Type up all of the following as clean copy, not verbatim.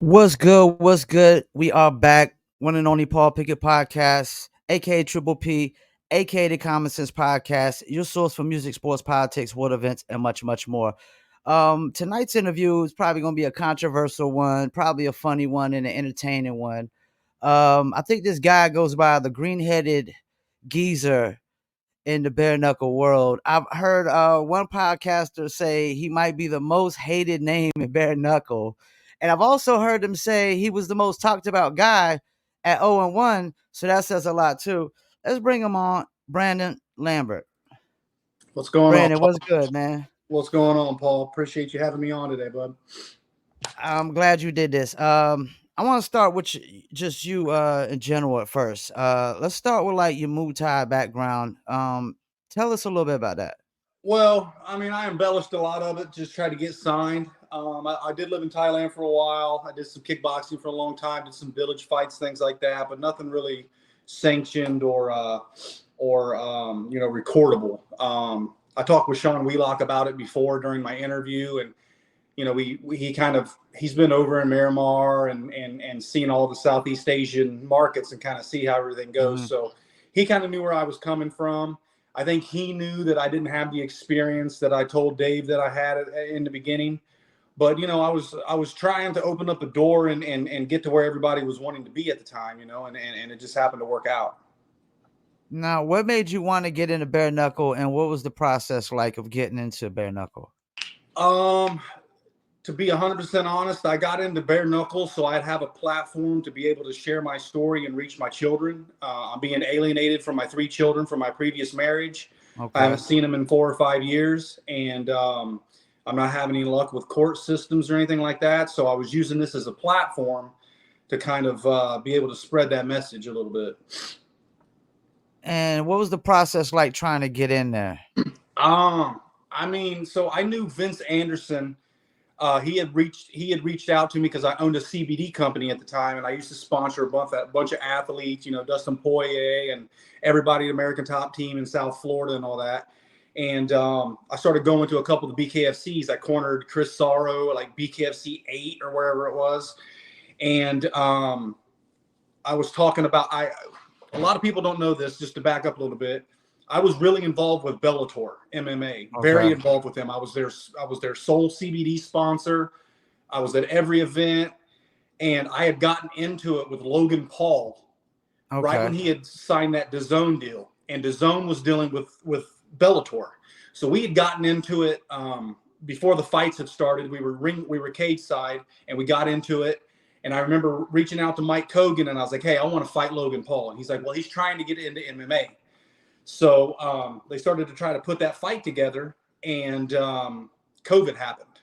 What's good? What's good? We are back. One and only Paul Pickett Podcast, aka Triple P, aka the Common Sense Podcast, your source for music, sports, politics, world events, and much, much more. Tonight's interview is probably going to be a controversial one, probably a funny one, and an entertaining one. I think this guy goes by the green-headed geezer in the bare knuckle world. I've heard one podcaster say he might be the most hated name in bare knuckle. And I've also heard him say he was the most talked about guy at 0 and 1. So that says a lot too. Let's bring him on, Brandon Lambert. What's going on, Brandon, Paul? what's good, man? What's going on, Paul? Appreciate you having me on today, bud. I'm glad you did this. I want to start with just you in general at first. Let's start with like your Muay Thai background. Tell us a little bit about that. Well, I mean, I embellished a lot of it, just tried to get signed. I did live in Thailand for a while. I did some kickboxing for a long time, did some village fights, things like that, but nothing really sanctioned or recordable. I talked with Sean Wheelock about it before during my interview, and he's been over in Miramar and seen all the Southeast Asian markets and kind of see how everything goes. Mhm. So he kind of knew where I was coming from. I think he knew that I didn't have the experience that I told Dave that I had in the beginning. But I was trying to open up the door and get to where everybody was wanting to be at the time, and it just happened to work out. Now, what made you want to get into bare knuckle, and what was the process like of getting into bare knuckle? Um, to be 100% honest, I got into bare knuckles so I'd have a platform to be able to share my story and reach my children. I'm being alienated from my 3 children from my previous marriage. I Okay. haven't seen them in 4 or 5 years, and I'm not having any luck with court systems or anything like that. So I was using this as a platform to kind of be able to spread that message a little bit. And what was the process like trying to get in there? I mean, so I knew Vince Anderson. He had reached out to me because I owned a CBD company at the time, and I used to sponsor a bunch of athletes, Dustin Poirier and everybody at American Top Team in South Florida and all that. And I started going to a couple of the BKFCs. I cornered Chris Sorrow at like BKFC 8 or wherever it was, and I was talking about a lot of people don't know this. Just to back up a little bit, I was really involved with Bellator MMA, very Okay. involved with them. I was their sole CBD sponsor. I was at every event, and I had gotten into it with Logan Paul right when Okay. he had signed that DAZN deal, and DAZN was dealing with Bellator. So we had gotten into it before the fights had started. We were cage side, and we got into it. And I remember reaching out to Mike Kogan, and I was like, "Hey, I want to fight Logan Paul." And he's like, "Well, he's trying to get into MMA." So they started to try to put that fight together, and COVID happened.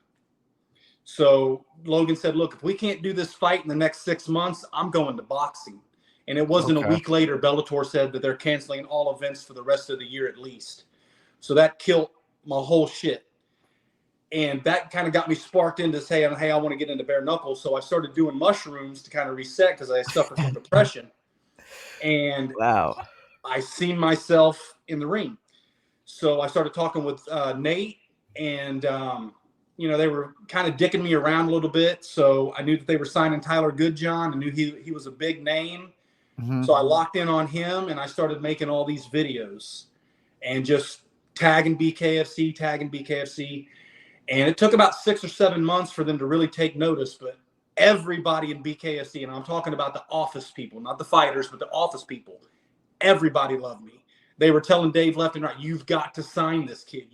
So Logan said, "Look, if we can't do this fight in the next 6 months, I'm going to boxing." And it wasn't a Okay. week later, Bellator said that they're canceling all events for the rest of the year at least. So that killed my whole shit. And that kind of got me sparked into saying, "Hey, I want to get into bare knuckles." So I started doing mushrooms to kind of reset because I suffered from depression. And Wow. I seen myself in the ring. So I started talking with Nate, and they were kind of dicking me around a little bit. So I knew that they were signing Tyler Goodjohn. I knew he was a big name. Hmm. So I locked in on him, and I started making all these videos and just tagging BKFC. And it took about 6 or 7 months for them to really take notice. But everybody in BKFC, and I'm talking about the office people, not the fighters, but the office people, everybody loved me. They were telling Dave left and right, "You've got to sign this kid.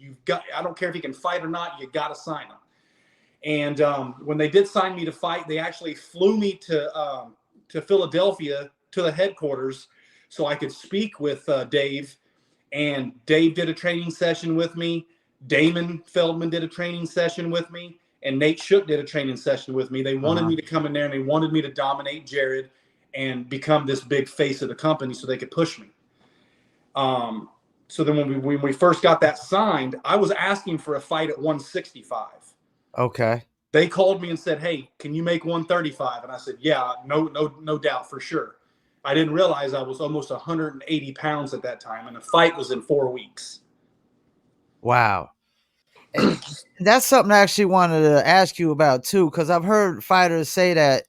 I don't care if he can fight or not, you got to sign him." And when they did sign me to fight, they actually flew me to Philadelphia to the headquarters so I could speak with Dave. And Dave did a training session with me. Damon Feldman did a training session with me. And Nate Shook did a training session with me. They wanted Uh-huh. me to come in there, and they wanted me to dominate Jared and become this big face of the company so they could push me. So then when we first got that signed, I was asking for a fight at 165. Okay. They called me and said, "Hey, can you make 135?" And I said, "Yeah, no doubt, for sure." I didn't realize I was almost 180 pounds at that time, and the fight was in 4 weeks. Wow. Eh, That's something I actually wanted to ask you about too, because I've heard fighters say that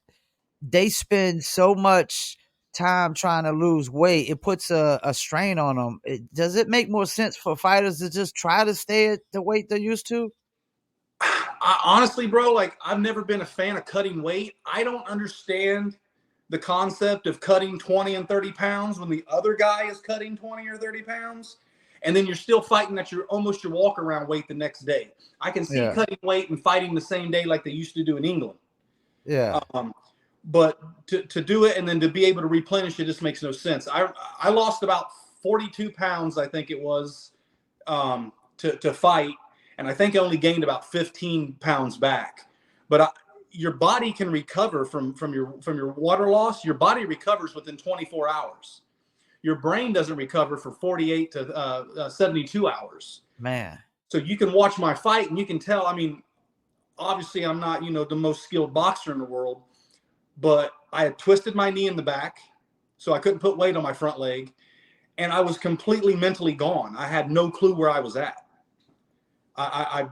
they spend so much time trying to lose weight. It puts a strain on them. Does it make more sense for fighters to just try to stay at the weight they're used to? Honestly, bro, like I've never been a fan of cutting weight. I don't understand the concept of cutting 20 and 30 pounds when the other guy is cutting 20 or 30 pounds. And then you're still fighting at your almost your walk around weight the next day. I can see cutting weight and fighting the same day like they used to do in England. Yeah. But to do it and then to be able to replenish it just makes no sense. I lost about 42 pounds, I think it was, to fight. And I think I only gained about 15 pounds back. But your body can recover from your water loss. Your body recovers within 24 hours. Your brain doesn't recover for 48 to 72 hours. Man. So you can watch my fight and you can tell, I mean, obviously I'm not, the most skilled boxer in the world, but I had twisted my knee in the back, so I couldn't put weight on my front leg. And I was completely mentally gone. I had no clue where I was at. I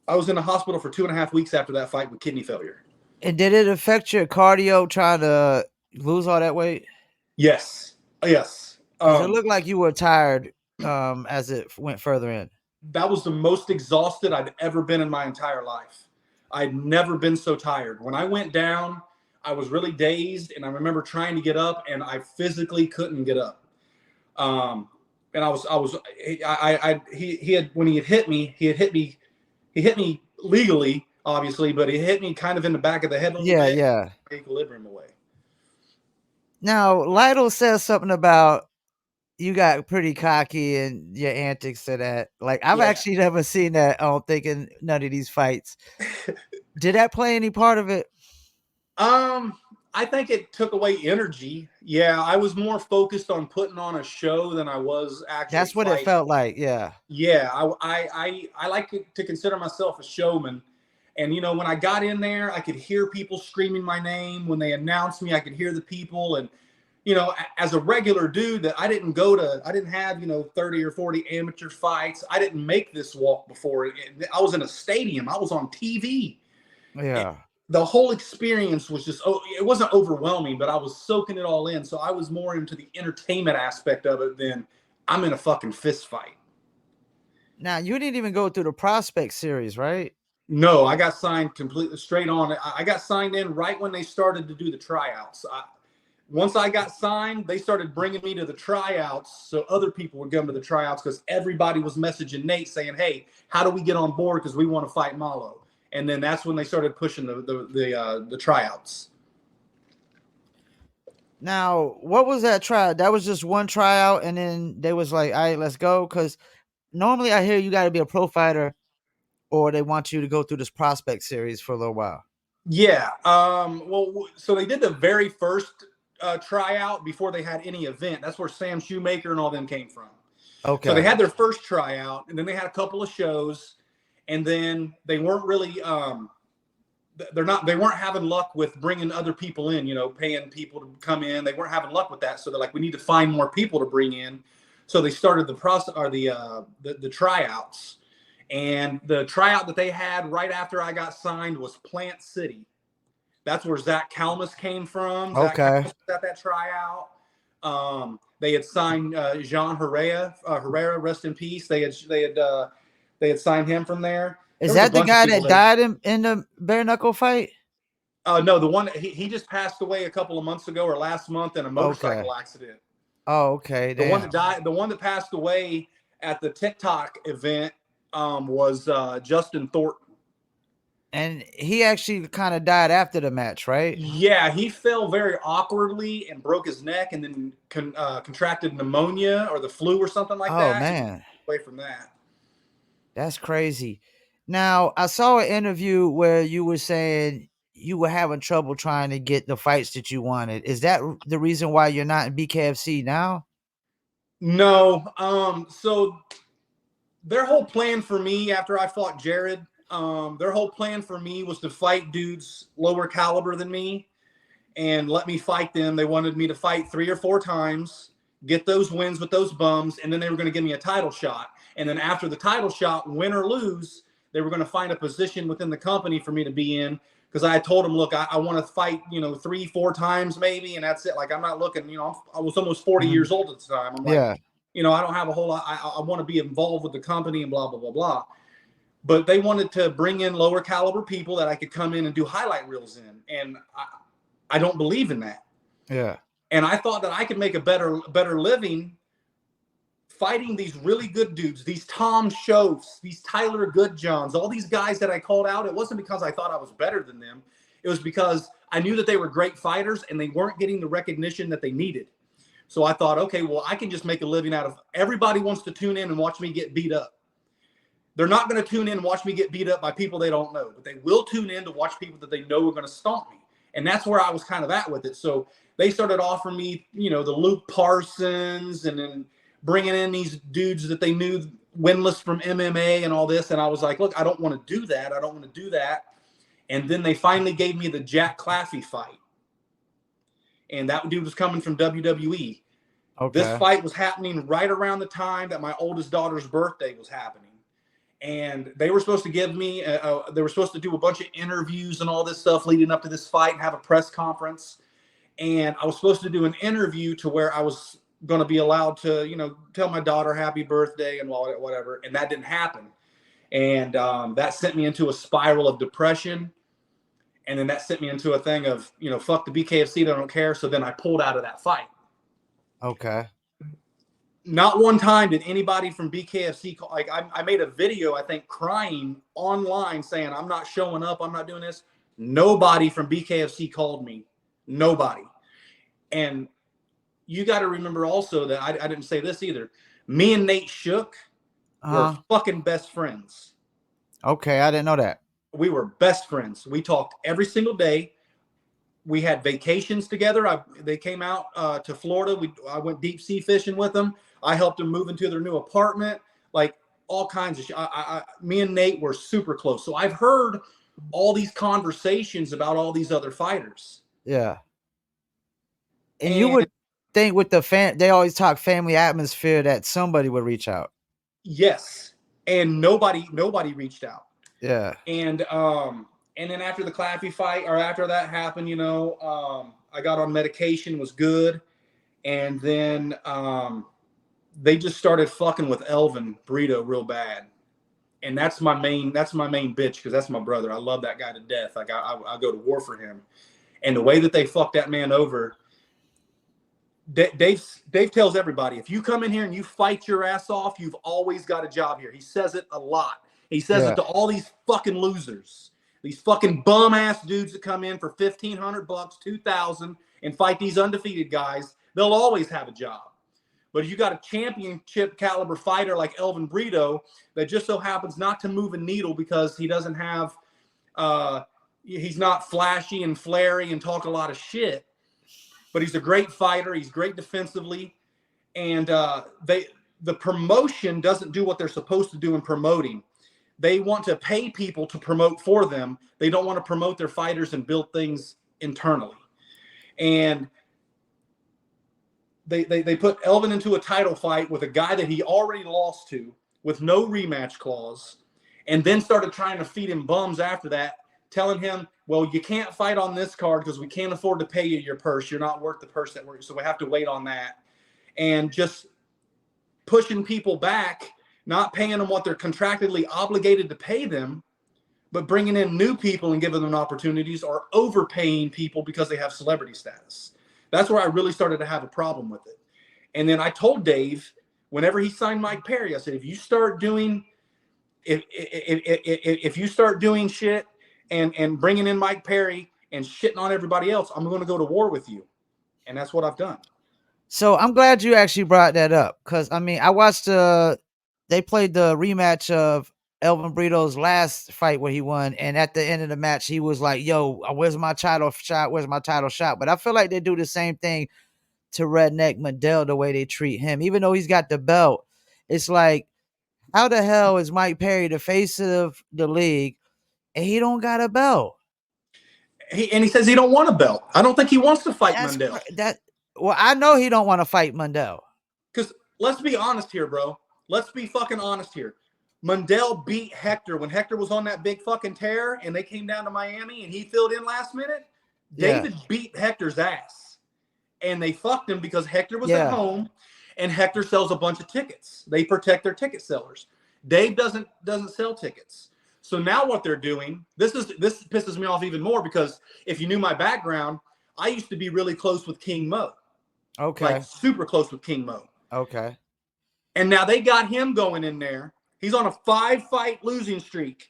was in the hospital for 2.5 weeks after that fight with kidney failure. And did it affect your cardio trying to lose all that weight? Yes. Yes. It looked like you were tired as it went further in. That was the most exhausted I'd ever been in my entire life. I'd never been so tired. When I went down, I was really dazed, and I remember trying to get up, and I physically couldn't get up. And he had when he had hit me, he hit me legally, obviously, but he hit me kind of in the back of the head. Yeah. Equilibrium away. Now, Lytle says something about you got pretty cocky and your antics to that. Like, I've actually never seen that, I don't think, in none of these fights. Did that play any part of it? I think it took away energy. Yeah, I was more focused on putting on a show than I was actually. That's what it felt like. Yeah. Yeah, I like to consider myself a showman. And, when I got in there, I could hear people screaming my name. When they announced me, I could hear the people. And, as a regular dude that I didn't have, 30 or 40 amateur fights. I didn't make this walk before. I was in a stadium. I was on TV. Yeah. And the whole experience was just, it wasn't overwhelming, but I was soaking it all in. So I was more into the entertainment aspect of it than I'm in a fucking fist fight. Now, you didn't even go through the prospect series, right? No, I got signed completely straight on. I got signed in right when they started to do the tryouts. Once I got signed, they started bringing me to the tryouts so other people would come to the tryouts because everybody was messaging Nate saying, hey, how do we get on board because we want to fight Malo? And then that's when they started pushing the tryouts. Now, what was that tryout? That was just one tryout, and then they was like, all right, let's go. Because normally I hear you got to be a pro fighter or they want you to go through this prospect series for a little while. Yeah. Well, so they did the very first tryout before they had any event. That's where Sam Shoemaker and all them came from. Okay. So they had their first tryout, and then they had a couple of shows. And then they weren't really, they weren't having luck with bringing other people in, paying people to come in. They weren't having luck with that. So they're like, we need to find more people to bring in. So they started the tryouts. And the tryout that they had right after I got signed was Plant City. That's where Zach Kalmus came from. Okay. Zach Kalmus was at that tryout. They had signed Jean Herrera, rest in peace. They had signed him from there. Is that the guy that died in the bare knuckle fight? No, the one he just passed away a couple of months ago or last month in a motorcycle accident. Oh, okay. The one that died, the one that passed away at the TikTok event was Justin Thornton. And he actually kind of died after the match, right? Yeah, he fell very awkwardly and broke his neck and then contracted pneumonia or the flu or something like that. Oh, man. Away from that. That's crazy. Now, I saw an interview where you were saying you were having trouble trying to get the fights that you wanted. Is that the reason why you're not in BKFC now? No. So their whole plan for me after I fought Jared, their whole plan for me was to fight dudes lower caliber than me and let me fight them. They wanted me to fight 3 or 4 times, get those wins with those bums, and then they were going to give me a title shot. And then after the title shot, win or lose, They were going to find a position within the company for me to be in, because I told them, look, I want to fight, 3-4 times maybe, and that's it. Like, I'm not looking, I was almost 40 years old at the time. I'm like, Yeah. I don't have a whole lot. I want to be involved with the company and blah, blah, blah, blah. But they wanted to bring in lower caliber people that I could come in and do highlight reels in. And I don't believe in that. Yeah. And I thought that I could make a better living fighting these really good dudes, these Tom Schoafs, these Tyler Goodjohns, all these guys that I called out. It wasn't because I thought I was better than them. It was because I knew that they were great fighters and they weren't getting the recognition that they needed. So I thought, okay, well, I can just make a living out of, everybody wants to tune in and watch me get beat up. They're not going to tune in and watch me get beat up by people they don't know, but they will tune in to watch people that they know are going to stomp me. And that's where I was kind of at with it. So they started offering me, the Luke Parsons, and then bringing in these dudes that they knew winless from MMA and all this. And I was like, look, I don't want to do that. I don't want to do that. And then they finally gave me the Jack Claffey fight. And that dude was coming from WWE. Okay. This fight was happening right around the time that my oldest daughter's birthday was happening. And they were supposed to give me, they were supposed to do a bunch of interviews and all this stuff leading up to this fight and have a press conference. And I was supposed to do an interview to where I was going to be allowed to, tell my daughter happy birthday and whatever. And that didn't happen. And that sent me into a spiral of depression. And then that sent me into a thing of, fuck the BKFC, they don't care. So then I pulled out of that fight. Okay. Not one time did anybody from BKFC call. Like, I made a video, I think, crying online saying, I'm not showing up, I'm not doing this. Nobody from BKFC called me. Nobody. And you got to remember also that I didn't say this either. Me and Nate Shook were fucking best friends. Okay, I didn't know that. We were best friends. We talked every single day. We had vacations together. They came out to Florida. I went deep sea fishing with them. I helped them move into their new apartment. Like, all kinds of shit. Me and Nate were super close. So I've heard all these conversations about all these other fighters. Yeah. And you would think with they always talk family atmosphere that somebody would reach out. Yes. And nobody reached out. Yeah. And then after the Claffey fight, or after that happened, I got on medication, was good. And then they just started fucking with Elvin Brito real bad. And that's my main bitch, because that's my brother. I love that guy to death. Like, I go to war for him. And the way that they fucked that man over, Dave tells everybody, if you come in here and you fight your ass off, you've always got a job here. He says it a lot. He says it to all these fucking losers, these fucking bum ass dudes that come in for $1,500, $2,000, and fight these undefeated guys. They'll always have a job. But if you got a championship caliber fighter like Elvin Brito that just so happens not to move a needle because he doesn't have, he's not flashy and flary and talk a lot of shit, but he's a great fighter. He's great defensively. And the promotion doesn't do what they're supposed to do in promoting. They want to pay people to promote for them. They don't want to promote their fighters and build things internally. And they put Elvin into a title fight with a guy that he already lost to with no rematch clause, and then started trying to feed him bums after that, telling him, well, you can't fight on this card because we can't afford to pay you your purse. You're not worth the purse that we're, so we have to wait on that. And just pushing people back, not paying them what they're contractually obligated to pay them, but bringing in new people and giving them opportunities, or overpaying people because they have celebrity status. That's where I really started to have a problem with it. And then I told Dave, whenever he signed Mike Perry, I said, if you start doing shit and bringing in Mike Perry and shitting on everybody else, I'm going to go to war with you. And that's what I've done. So I'm glad you actually brought that up, because I watched they played the rematch of Elvin Brito's last fight where he won, and at the end of the match he was like, yo, where's my title shot, but I feel like they do the same thing to Redneck Mandel, the way they treat him. Even though he's got the belt, it's like, how the hell is Mike Perry the face of the league and he don't got a belt? He says he don't want a belt. I don't think he wants to fight Mandel. Well, I know he don't want to fight Mandel. Because let's be honest here, bro. Let's be fucking honest here. Mundell beat Hector when Hector was on that big fucking tear and they came down to Miami and he filled in last minute. David beat Hector's ass. And they fucked him because Hector was at home and Hector sells a bunch of tickets. They protect their ticket sellers. Dave doesn't sell tickets. So now what they're doing, this pisses me off even more because if you knew my background, I used to be really close with King Mo. Okay. Like super close with King Mo. Okay. And now they got him going in there. He's on a 5-fight losing streak.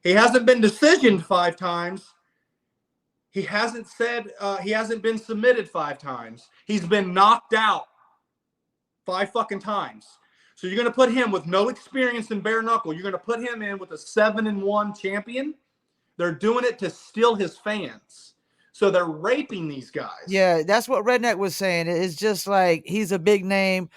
He hasn't been decisioned 5 times. He hasn't been submitted 5 times. He's been knocked out 5 fucking times. So you're going to put him with no experience in bare knuckle. You're going to put him in with a 7-1 champion. They're doing it to steal his fans. So they're raping these guys. Yeah, that's what Redneck was saying. It's just like he's a big name.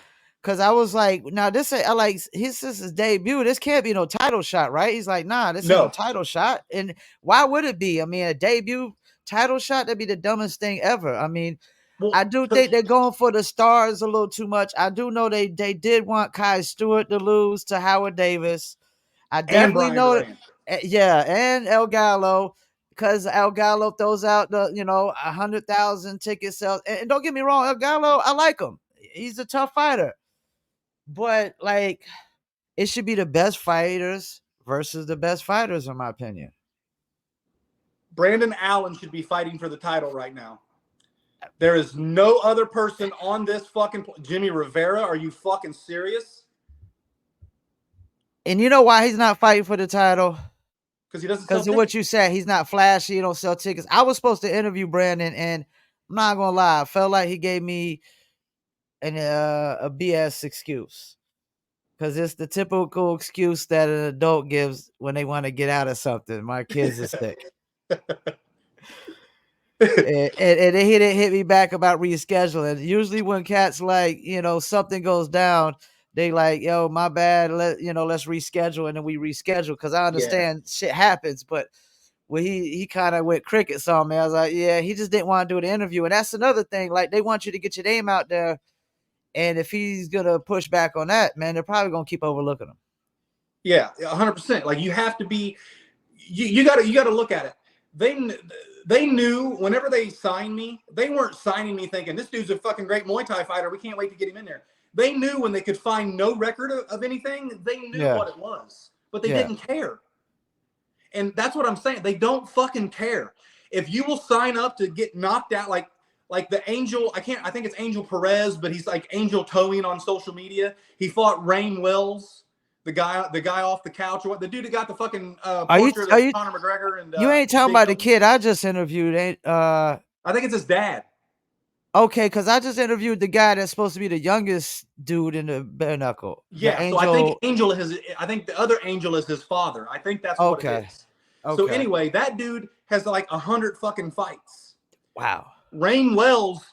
Cause I was like, now this is his debut. This can't be no title shot, right? He's like, nah, this ain't no title shot. And why would it be? I mean, a debut title shot, that'd be the dumbest thing ever. I mean, well, I do think they're going for the stars a little too much. I do know they did want Kai Stewart to lose to Howard Davis. I definitely know that. Yeah, and El Gallo, because El Gallo throws out the 100,000 ticket sales. And don't get me wrong, El Gallo, I like him. He's a tough fighter. But like, it should be the best fighters versus the best fighters, in my opinion. Brandon Allen should be fighting for the title right now. There is no other person on this fucking Jimmy Rivera. Are you fucking serious? And you know why he's not fighting for the title? Because he doesn't. Because of what you said, he's not flashy. He don't sell tickets. I was supposed to interview Brandon, and I'm not gonna lie, I felt like he gave me a BS excuse. Because it's the typical excuse that an adult gives when they want to get out of something. My kids are sick. and he didn't hit me back about rescheduling. Usually when cats like, something goes down, they like, yo, my bad. Let's reschedule. And then we reschedule. Because I understand shit happens. But when he kind of went crickets on me, I was like, yeah, he just didn't want to do the interview. And that's another thing. Like, they want you to get your name out there. And if he's going to push back on that, man, they're probably going to keep overlooking him. Yeah, 100%. Like, you have to be you got to look at it. They knew whenever they signed me, they weren't signing me thinking this dude's a fucking great Muay Thai fighter. We can't wait to get him in there. They knew when they could find no record of anything, they knew what it was, but they didn't care. And that's what I'm saying. They don't fucking care. If you will sign up to get knocked out, like the Angel, I think it's Angel Perez, but he's like Angel Towing on social media. He fought Rain Wells, the guy off the couch, or what? The dude that got the fucking portrait of Conor McGregor. And you ain't talking about the kid I just interviewed, I think it's his dad. Okay, because I just interviewed the guy that's supposed to be the youngest dude in the bare knuckle. Yeah, so I think the other Angel is his father. I think that's what it is. Okay. So anyway, that dude has like 100 fucking fights. Wow. Rain Wells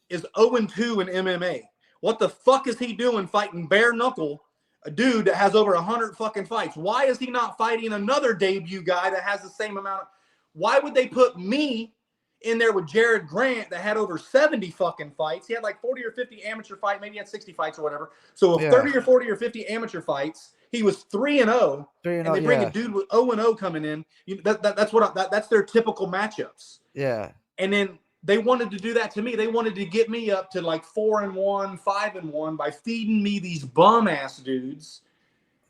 is 0-2 in MMA. What the fuck is he doing fighting bare knuckle, a dude that has over 100 fucking fights? Why is he not fighting another debut guy that has the same amount of... Why would they put me in there with Jared Grant that had over 70 fucking fights? He had like 40 or 50 amateur fights. Maybe he had 60 fights or whatever. So with 30 or 40 or 50 amateur fights, he was 3-0. And they bring a dude with 0-0 coming in. That's their typical matchups. Yeah. And then they wanted to do that to me. They wanted to get me up to like 4-1, 5-1 by feeding me these bum ass dudes.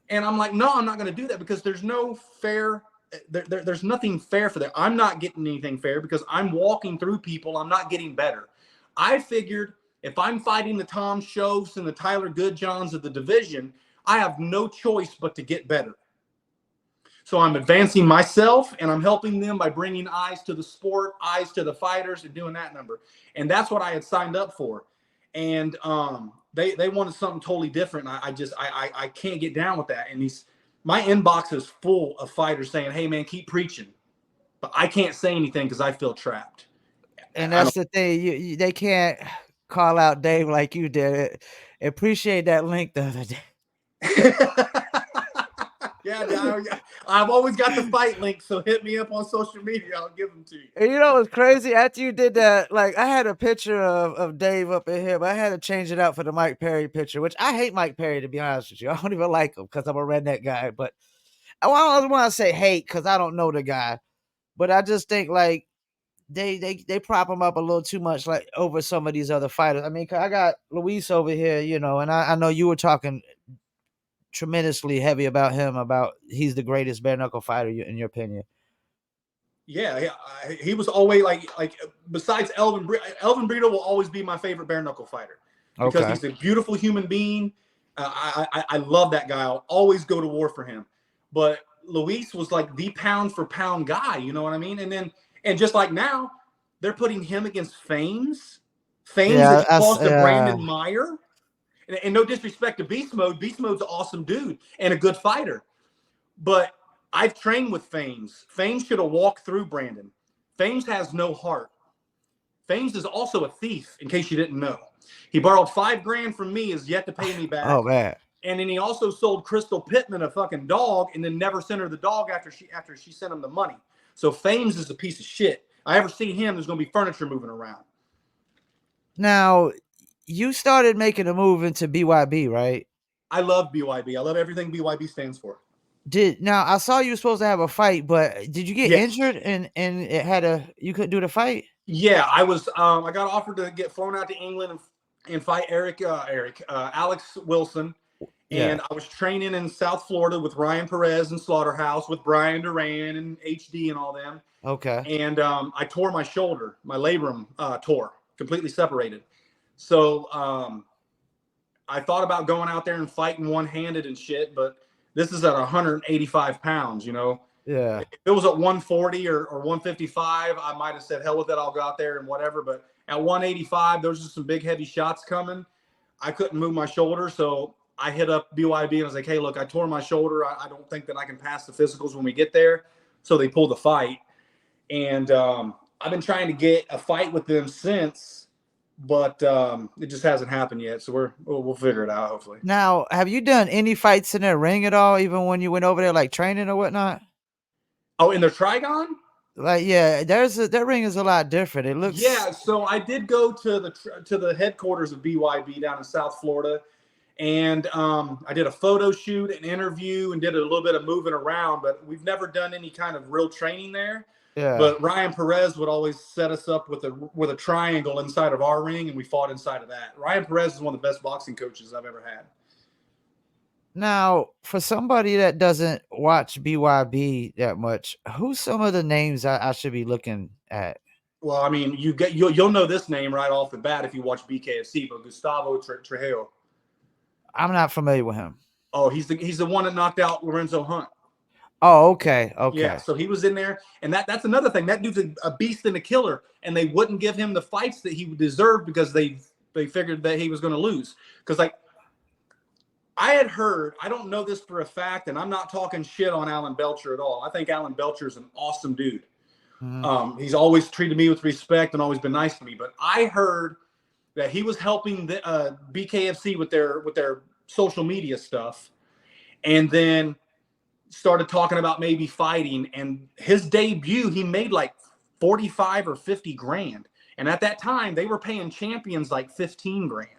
And I'm like, no, I'm not going to do that because there's no fair. There's nothing fair for that. I'm not getting anything fair because I'm walking through people. I'm not getting better. I figured if I'm fighting the Tom Shoafs and the Tyler Goodjohns of the division, I have no choice but to get better. So I'm advancing myself and I'm helping them by bringing eyes to the sport, eyes to the fighters, and doing that number. And that's what I had signed up for. And they wanted something totally different. I can't get down with that. And my inbox is full of fighters saying, hey man, keep preaching. But I can't say anything because I feel trapped. And that's the thing. They can't call out Dave like you did. Appreciate that link the other day. I've always got the fight link, so hit me up on social media. I'll give them to you. And you know what's crazy? After you did that, like I had a picture of Dave up in here, but I had to change it out for the Mike Perry picture, which I hate Mike Perry, to be honest with you. I don't even like him because I'm a redneck guy. But I don't want to say hate because I don't know the guy. But I just think like they prop him up a little too much, like over some of these other fighters. I mean, I got Luis over here, you know, and I know you were talking tremendously heavy about him, about he's the greatest bare knuckle fighter in your opinion. Yeah, he was always like besides Elvin Brito will always be my favorite bare knuckle fighter because he's a beautiful human being. I love that guy. I'll always go to war for him. But Luis was like the pound for pound guy. You know what I mean? And just like now, they're putting him against Fames. Fames lost to Brandon Meyer. And no disrespect to Beast Mode. Beast Mode's an awesome dude and a good fighter. But I've trained with Fames. Fames should have walked through Brandon. Fames has no heart. Fames is also a thief, in case you didn't know. He borrowed $5,000 from me, is yet to pay me back. Oh, man. And then he also sold Crystal Pittman a fucking dog and then never sent her the dog after she sent him the money. So Fames is a piece of shit. I ever see him, there's going to be furniture moving around. Now, you started making a move into BYB, right? I love BYB. I love everything BYB stands for. Now I saw you were supposed to have a fight, but did you get injured and it had you couldn't do the fight? Yeah, I was. I got offered to get flown out to England and fight Alex Wilson, and I was training in South Florida with Ryan Perez and Slaughterhouse with Brian Duran and HD and all them. Okay. And I tore my shoulder, my labrum tore, completely separated. So I thought about going out there and fighting one-handed and shit, but this is at 185 pounds, you know? Yeah. If it was at 140 or 155, I might have said, hell with it, I'll go out there and whatever. But at 185, those are some big, heavy shots coming. I couldn't move my shoulder, so I hit up BYB and I was like, hey, look, I tore my shoulder. I don't think that I can pass the physicals when we get there. So they pulled the fight. And I've been trying to get a fight with them since, but it just hasn't happened yet. So we'll figure it out, hopefully. Now, have you done any fights in their ring at all, even when you went over there, like training or whatnot? Oh, in their Trigon? Like, yeah, their ring is a lot different. It looks. Yeah, so I did go to the headquarters of BYB down in South Florida, and I did a photo shoot, an interview, and did a little bit of moving around. But we've never done any kind of real training there. Yeah. But Ryan Perez would always set us up with a triangle inside of our ring, and we fought inside of that. Ryan Perez is one of the best boxing coaches I've ever had. Now, for somebody that doesn't watch BYB that much, who's some of the names I should be looking at? Well, I mean, you'll know this name right off the bat if you watch BKFC, but Gustavo Trejo. I'm not familiar with him. Oh, he's the one that knocked out Lorenzo Hunt. Oh, okay. Yeah, so he was in there, and that's another thing. That dude's a beast and a killer, and they wouldn't give him the fights that he deserved because they figured that he was going to lose. Because like I had heard, I don't know this for a fact, and I'm not talking shit on Alan Belcher at all. I think Alan Belcher is an awesome dude. Mm-hmm. He's always treated me with respect and always been nice to me. But I heard that he was helping the BKFC with their social media stuff, and then started talking about maybe fighting. And his debut, he made like 45 or 50 grand. And at that time, they were paying champions like 15 grand.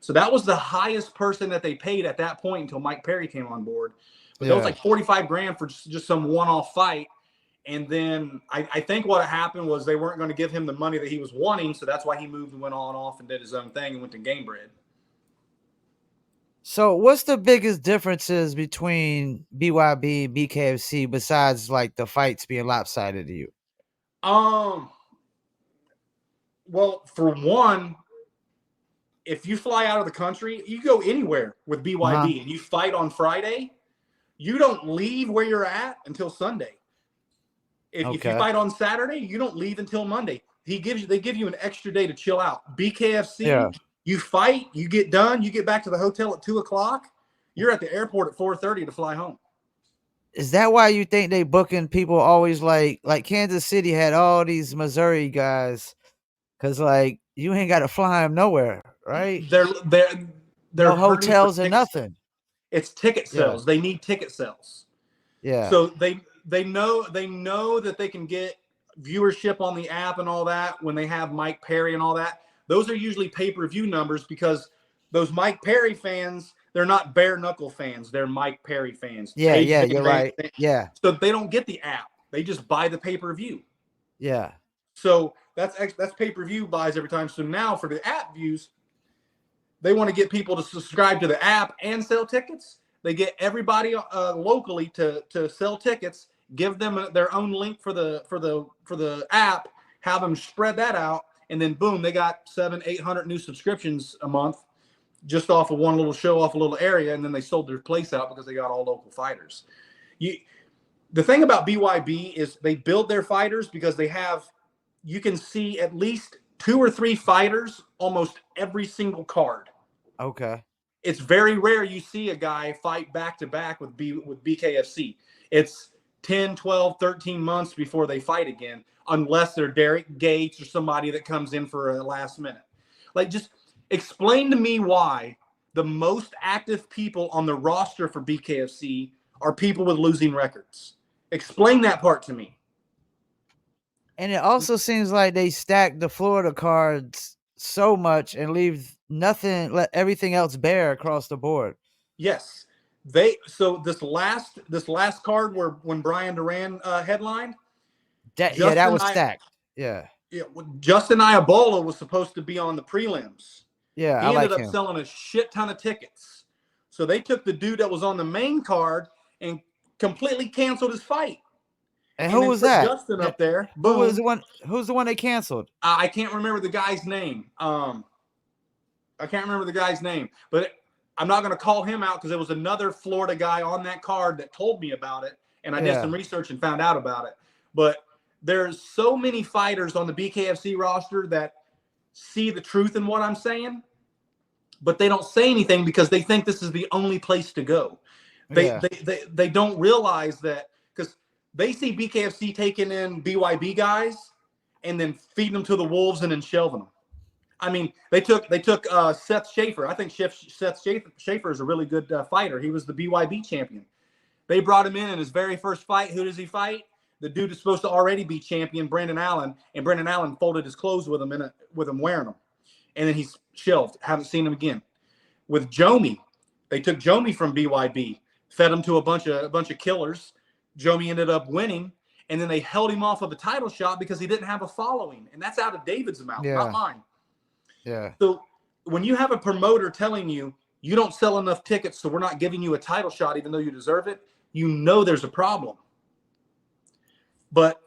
So that was the highest person that they paid at that point until Mike Perry came on board. But that was like 45 grand for just some one-off fight. And then I think what happened was they weren't going to give him the money that he was wanting. So that's why he moved and went on off and did his own thing and went to Gamebred. So what's the biggest differences between BYB and BKFC besides like the fights being lopsided to you? Well, for one, if you fly out of the country, you go anywhere with BYB and you fight on Friday, you don't leave where you're at until Sunday. If you fight on Saturday, you don't leave until Monday. They give you an extra day to chill out. BKFC, you fight, you get done, you get back to the hotel at 2:00. You're at the airport at 4:30 to fly home. Is that why you think they booking people always like Kansas City had all these Missouri guys? Because like you ain't got to fly them nowhere, right? They're no hotels or nothing. It's ticket sales. They need ticket sales. Yeah. So they know that they can get viewership on the app and all that when they have Mike Perry and all that. Those are usually pay-per-view numbers because those Mike Perry fans, they're not bare knuckle fans. They're Mike Perry fans. Yeah, Paige yeah, Van you're Zandt. right. Yeah. So they don't get the app. They just buy the pay-per-view. Yeah. So that's pay-per-view buys every time. So now for the app views, they want to get people to subscribe to the app and sell tickets. They get everybody locally to sell tickets, give them their own link for the app, have them spread that out, and then boom, they got 700-800 new subscriptions a month just off of one little show, off a little area, and then they sold their place out because they got all local fighters. The thing about BYB is they build their fighters because they have, you can see at least 2 or 3 fighters almost every single card. Okay. It's very rare you see a guy fight back to back with BKFC. It's 10, 12, 13 months before they fight again, unless they're Derek Gates or somebody that comes in for a last minute. Like, just explain to me why the most active people on the roster for BKFC are people with losing records. Explain that part to me. And it also seems like they stack the Florida cards so much and leave nothing, let everything else bare across the board. Yes. So this last card where when Brian Duran headlined, that was stacked. Yeah. Justin Iabola was supposed to be on the prelims. Yeah, He I ended like up him. selling a shit ton of tickets. So they took the dude that was on the main card and completely canceled his fight. And who was that? Justin up there. Who was Boom. the one? Who's the one they canceled? I can't remember the guy's name. But I'm not going to call him out because there was another Florida guy on that card that told me about it, and I did some research and found out about it. But there's so many fighters on the BKFC roster that see the truth in what I'm saying, but they don't say anything because they think this is the only place to go. They don't realize that because they see BKFC taking in BYB guys and then feeding them to the wolves and then shelving them. I mean, they took Seth Schaefer. I think Seth Schaefer is a really good fighter. He was the BYB champion. They brought him in his very first fight. Who does he fight? The dude is supposed to already be champion, Brandon Allen, and Brandon Allen folded his clothes with him wearing them, and then he's shelved. Haven't seen him again. With Jomi, they took Jomi from BYB, fed him to a bunch of killers. Jomi ended up winning, and then they held him off of a title shot because he didn't have a following, and that's out of David's mouth, not mine. Yeah. So when you have a promoter telling you you don't sell enough tickets, so we're not giving you a title shot even though you deserve it, you know there's a problem. But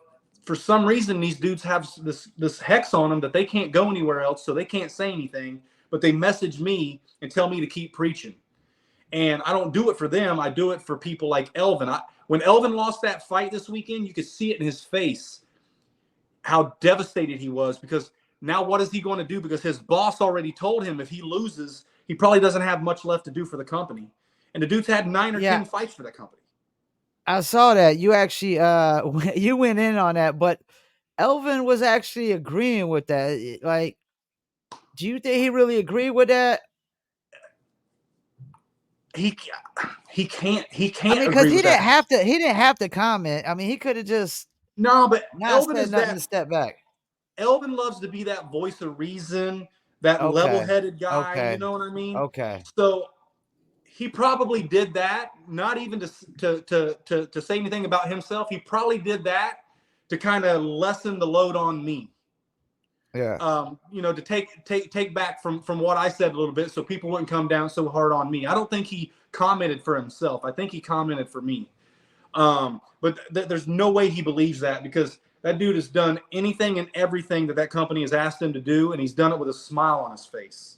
for some reason, these dudes have this hex on them that they can't go anywhere else, so they can't say anything, but they message me and tell me to keep preaching. And I don't do it for them. I do it for people like Elvin. When Elvin lost that fight this weekend, you could see it in his face how devastated he was, because now what is he going to do? Because his boss already told him if he loses, he probably doesn't have much left to do for the company. And the dude's had 9 or 10 fights for that company. I saw that. You actually you went in on that, but Elvin was actually agreeing with that. Like, do you think he really agreed with that? He can't. I mean, because he didn't have to comment. I mean, he could have just but Elvin said nothing to step back. Elvin loves to be that voice of reason, that level-headed guy. You know what I mean? Okay. So he probably did that, not even to say anything about himself. He probably did that to kind of lessen the load on me. Yeah. To take back from what I said a little bit, so people wouldn't come down so hard on me. I don't think he commented for himself. I think he commented for me. But there's no way he believes that, because that dude has done anything and everything that company has asked him to do, and he's done it with a smile on his face.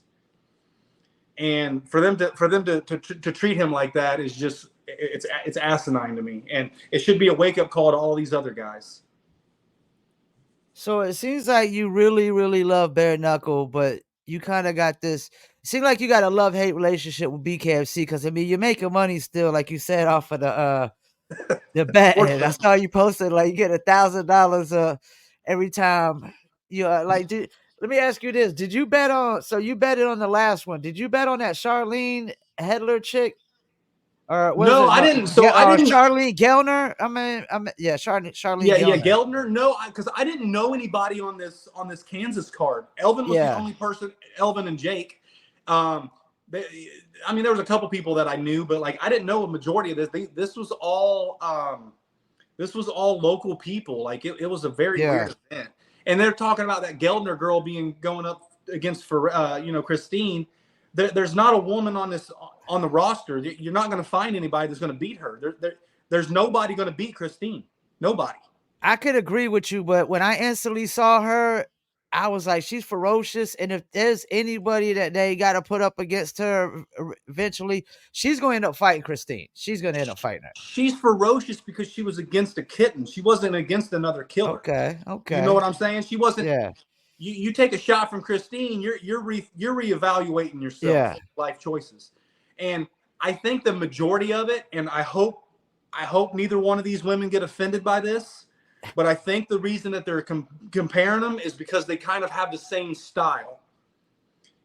And for them to treat him like that is just it's asinine to me, and it should be a wake up call to all these other guys. So it seems like you really, really love bare knuckle, but you kind of got this. It seems like you got a love-hate relationship with BKFC, because I mean you're making money still, like you said, off of the bet. And I saw you posted like you get $1,000 every time you like. Let me ask you this: did you bet on? So you betted on the last one. Did you bet on that Charlene Hedler chick? Or what is No, it? I didn't. So I didn't. Charlene Gelner. Yeah, Charlene Yeah, Gelner. Geldner. No, because I didn't know anybody on this Kansas card. Elvin was the Yeah. only person. Elvin and Jake. Um, I mean, there was a couple people that I knew, but like I didn't know a majority of this. This was all local people. Like it was a very weird event. And they're talking about that Geldner girl going up against for Christine. There's not a woman on the roster. You're not going to find anybody that's going to beat her. There's nobody going to beat Christine. Nobody. I could agree with you, but when I instantly saw her, I was like, she's ferocious. And if there's anybody that they got to put up against her eventually, she's going to end up fighting Christine. She's going to end up fighting her. She's ferocious because she was against a kitten. She wasn't against another killer. Okay. You know what I'm saying? She wasn't. Yeah. You take a shot from Christine, you're reevaluating yourself, life choices. And I think the majority of it, and I hope neither one of these women get offended by this, but I think the reason that they're comparing them is because they kind of have the same style.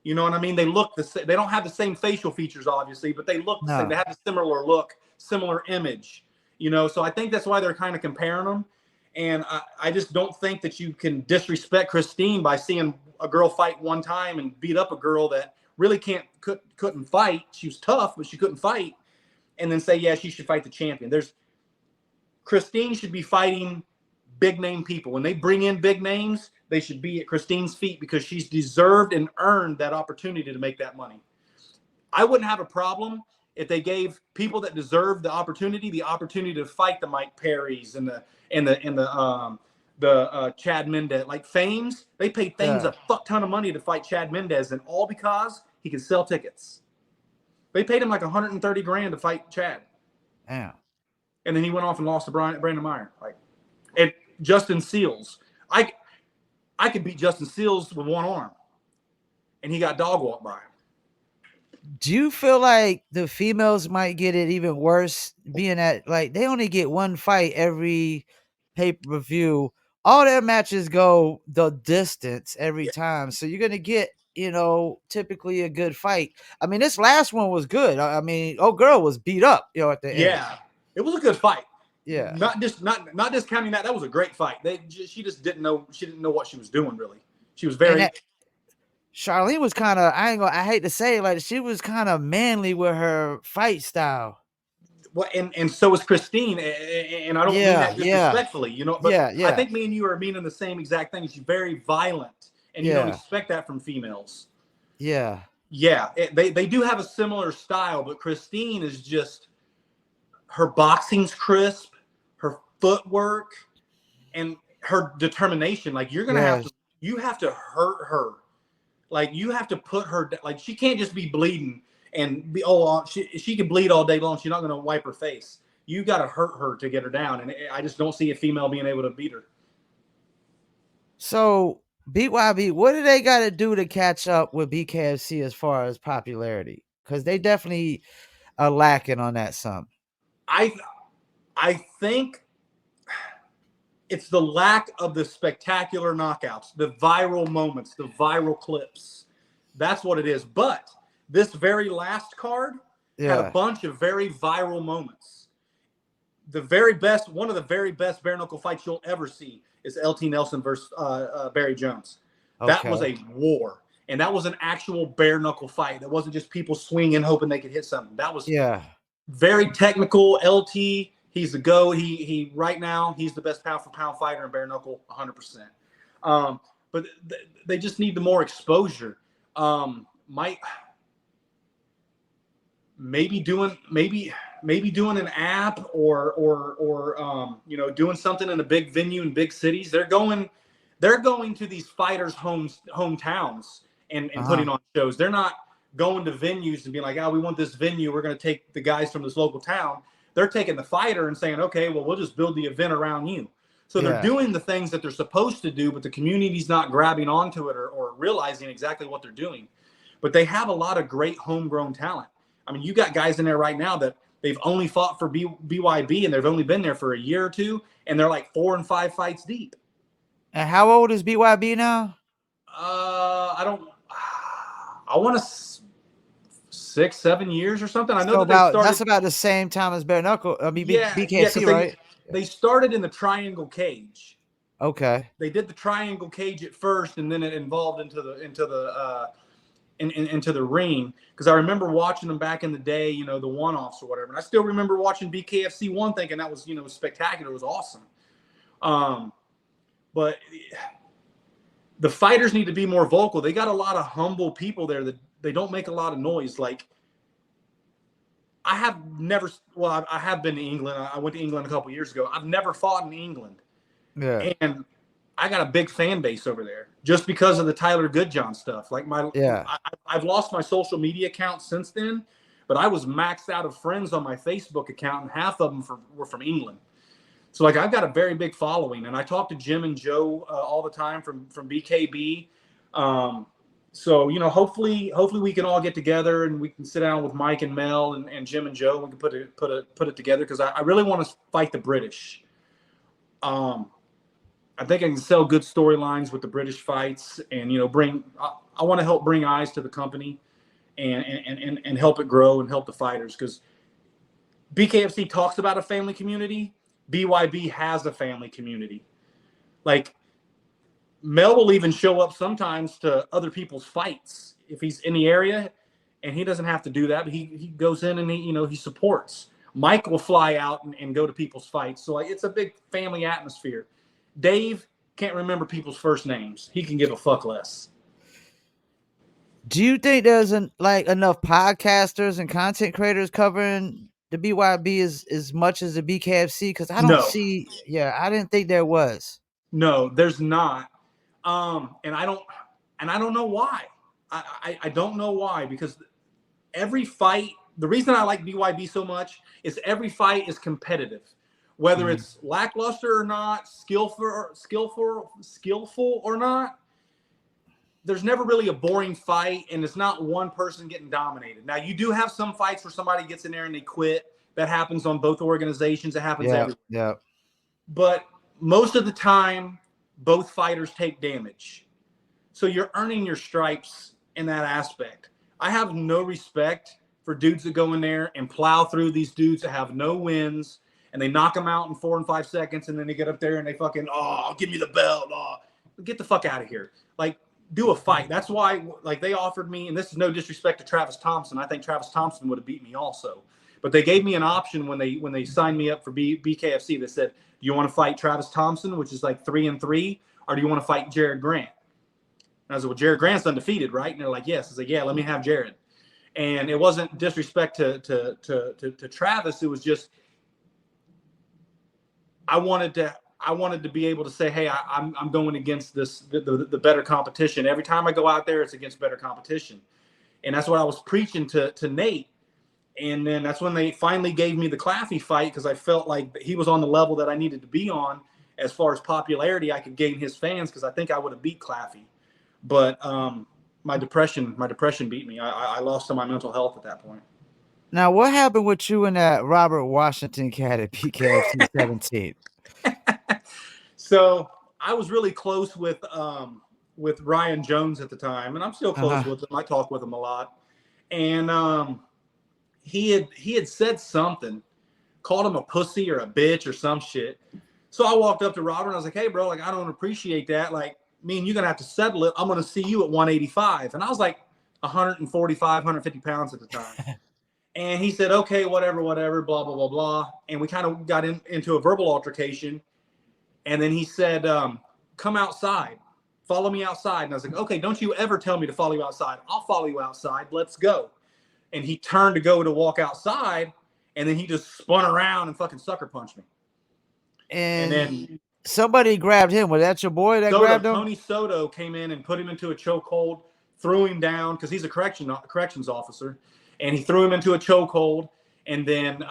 You know what I mean? They look the same. They don't have the same facial features, obviously, but they look the same. They have a similar look, similar image. So I think that's why they're kind of comparing them. And I just don't think that you can disrespect Christine by seeing a girl fight one time and beat up a girl that really couldn't fight. She was tough, but she couldn't fight. And then say, yeah, she should fight the champion. Christine should be fighting big name people. When they bring in big names, they should be at Christine's feet because she's deserved and earned that opportunity to make that money. I wouldn't have a problem if they gave people that deserve the opportunity to fight the Mike Perrys and the Chad Mendez. Like Fames, they paid Fames a fuck ton of money to fight Chad Mendez, and all because he could sell tickets. They paid him like $130,000 to fight Chad. Damn. And then he went off and lost to Brandon Meyer. And Justin Seals. I could beat Justin Seals with one arm, and he got dog walked by him. Do you feel like the females might get it even worse, being that like they only get one fight every pay-per-view? All their matches go the distance every time, so you're gonna get typically a good fight. I mean, this last one was good. I mean, girl was beat up, at the end. Yeah, it was a good fight. Yeah, not discounting that. That was a great fight. She just didn't know. She didn't know what she was doing. Really, she was very. Charlene was kind of, I hate to say it, like she was kind of manly with her fight style. Well, and so was Christine, and I don't mean that disrespectfully, but I think me and you are meaning the same exact thing. She's very violent, and you don't expect that from females. Yeah. Yeah, they do have a similar style, but Christine is just, her boxing's crisp, her footwork, and her determination. Like you have to hurt her. Like you have to put her, like she can't just be bleeding and be, she can bleed all day long. She's not going to wipe her face. You got to hurt her to get her down. And I just don't see a female being able to beat her. So BYB, what do they got to do to catch up with BKFC as far as popularity? Because they definitely are lacking on that some. I think it's the lack of the spectacular knockouts, the viral moments, the viral clips. That's what it is. But this very last card had a bunch of very viral moments. One of the very best bare knuckle fights you'll ever see is LT Nelson versus Barry Jones. Okay. That was a war. And that was an actual bare knuckle fight. That wasn't just people swinging, hoping they could hit something. That was very technical. LT, he's the GOAT. He right now, he's the best pound for pound fighter in bare knuckle, 100%. But they just need the more exposure. Maybe doing an app or doing something in a big venue in big cities. They're going to these fighters' hometowns and putting on shows. They're not going to venues and being like, we want this venue. We're going to take the guys from this local town. They're taking the fighter and saying, okay, well, we'll just build the event around you. So they're doing the things that they're supposed to do, but the community's not grabbing onto it or realizing exactly what they're doing. But they have a lot of great homegrown talent. I mean, you got guys in there right now that they've only fought for BYB and they've only been there for a year or two, and they're like 4 and 5 fights deep. And how old is BYB now? I want to 6, 7 years or something. I know So that that's about the same time as bare knuckle. I mean, yeah, BKFC, because right? they started in the triangle cage. Okay. They did the triangle cage at first, and then it evolved into the ring. Because I remember watching them back in the day, you know, the one-offs or whatever. And I still remember watching BKFC 1, thinking that was, you know, spectacular. It was awesome. But the fighters need to be more vocal. They got a lot of humble people there that they don't make a lot of noise. Like, I have been to England. I went to England a couple years ago. I've never fought in England. Yeah. And I got a big fan base over there just because of the Tyler Goodjohn stuff. Like I've lost my social media account since then, but I was maxed out of friends on my Facebook account, and half of them were from England. So like I've got a very big following, and I talk to Jim and Joe all the time from BKB. So you know, hopefully we can all get together and we can sit down with Mike and Mel and Jim and Joe. And we can put it together because I really want to fight the British. I think I can sell good storylines with the British fights, and you know, I want to help bring eyes to the company, and help it grow and help the fighters, because BKFC talks about a family community. BYB has a family community. Like, Mel will even show up sometimes to other people's fights if he's in the area, and he doesn't have to do that, but he goes in and he supports. Mike will fly out and go to people's fights. So like, it's a big family atmosphere. Dave can't remember people's first names. He can give a fuck less. Do you think there's enough podcasters and content creators covering the BYB as much as the BKFC? Because I don't see. Yeah, I didn't think there was. No, there's not. And I don't know why. I don't know why, because every fight. The reason I like BYB so much is every fight is competitive. Whether it's lackluster or not, skillful or not, there's never really a boring fight, and it's not one person getting dominated. Now, you do have some fights where somebody gets in there and they quit. That happens on both organizations. It happens everywhere. Yeah. But most of the time, both fighters take damage. So you're earning your stripes in that aspect. I have no respect for dudes that go in there and plow through these dudes that have no wins, and they knock them out in 4 and 5 seconds, and then they get up there and they fucking, give me the belt. Get the fuck out of here. Like, do a fight. That's why, like, they offered me, and this is no disrespect to Travis Thompson. I think Travis Thompson would have beat me also. But they gave me an option when they signed me up for BKFC. They said, do you want to fight Travis Thompson, which is like 3-3, or do you want to fight Jared Grant? And I was like, well, Jared Grant's undefeated, right? And they're like, yes. I was like, yeah, let me have Jared. And it wasn't disrespect to Travis. It was just, I wanted to be able to say, hey, I'm going against the better competition. Every time I go out there, it's against better competition. And that's what I was preaching to Nate. And then that's when they finally gave me the Claffey fight, because I felt like he was on the level that I needed to be on as far as popularity. I could gain his fans, because I think I would have beat Claffey. But my depression beat me. I lost some of my mental health at that point. Now, what happened with you and that Robert Washington cat at BKFC 17? So I was really close with Ryan Jones at the time, and I'm still close with him. I talk with him a lot. And he had said something, called him a pussy or a bitch or some shit. So I walked up to Robert and I was like, hey, bro, like, I don't appreciate that. Like, me and you're going to have to settle it. I'm going to see you at 185. And I was like 145, 150 pounds at the time. And he said, okay, whatever, blah, blah, blah, blah. And we kind of got into a verbal altercation. And then he said, come outside, follow me outside. And I was like, okay, don't you ever tell me to follow you outside. I'll follow you outside. Let's go. And he turned to walk outside, and then he just spun around and fucking sucker punched me. And then somebody grabbed him. Was that your boy that grabbed him? Tony Soto came in and put him into a chokehold, threw him down, because he's a corrections officer, and he threw him into a chokehold. And then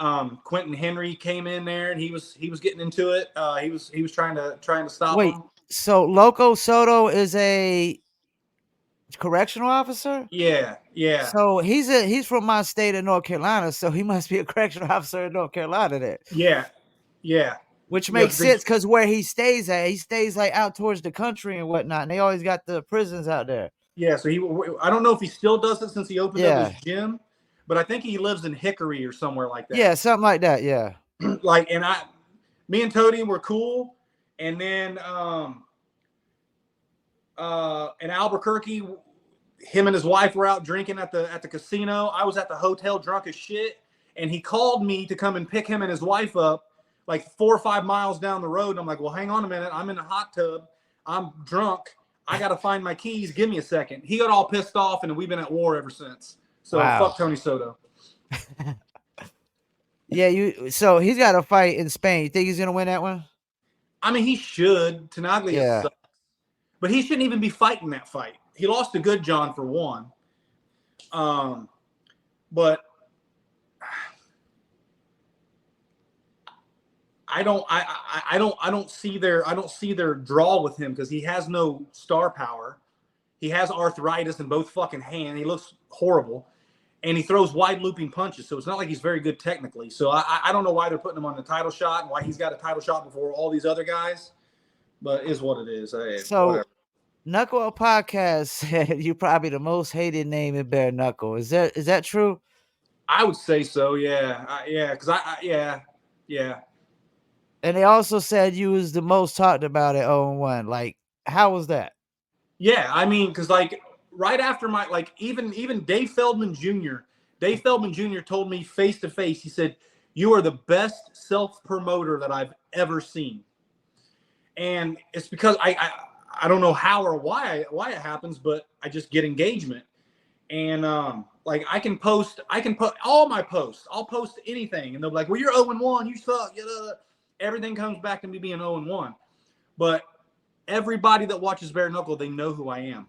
Quentin Henry came in there, and he was getting into it. He was trying to stop him. Wait, so Loco Soto is a correctional officer? Yeah. So he's from my state of North Carolina, so he must be a correctional officer in North Carolina then. Yeah. Which makes sense, because where he stays like out towards the country and whatnot, and they always got the prisons out there. Yeah, so I don't know if he still does it since he opened up his gym, but I think he lives in Hickory or somewhere like that. Yeah, something like that. Yeah. Like, and me and Tony were cool. And then in Albuquerque, him and his wife were out drinking at the casino. I was at the hotel drunk as shit. And he called me to come and pick him and his wife up like 4 or 5 miles down the road. And I'm like, well, hang on a minute. I'm in a hot tub. I'm drunk. I got to find my keys. Give me a second. He got all pissed off, and we've been at war ever since. So fuck Tony Soto. Yeah, so he's got a fight in Spain. You think he's gonna win that one? I mean, he should. Tenaglia sucks. But he shouldn't even be fighting that fight. He lost to Good John for one. But I don't see their draw with him because he has no star power. He has arthritis in both fucking hands. He looks horrible, and he throws wide looping punches. So it's not like he's very good technically. So I don't know why they're putting him on the title shot and why he's got a title shot before all these other guys. But it is what it is. So whatever. Knuckle Podcast said you probably the most hated name in bare knuckle. Is that true? I would say so. Yeah. Because yeah. And they also said you was the most talked about at 0-1. Like, how was that? Yeah, I mean, because like right after my even Dave Feldman Jr. Told me face to face. He said, "You are the best self promoter that I've ever seen," and it's because I don't know how or why it happens, but I just get engagement, and like I can post all my posts. I'll post anything, and they'll be like, "Well, you're 0-1. You suck." Everything comes back to me being 0-1. But everybody that watches Bare Knuckle, they know who I am.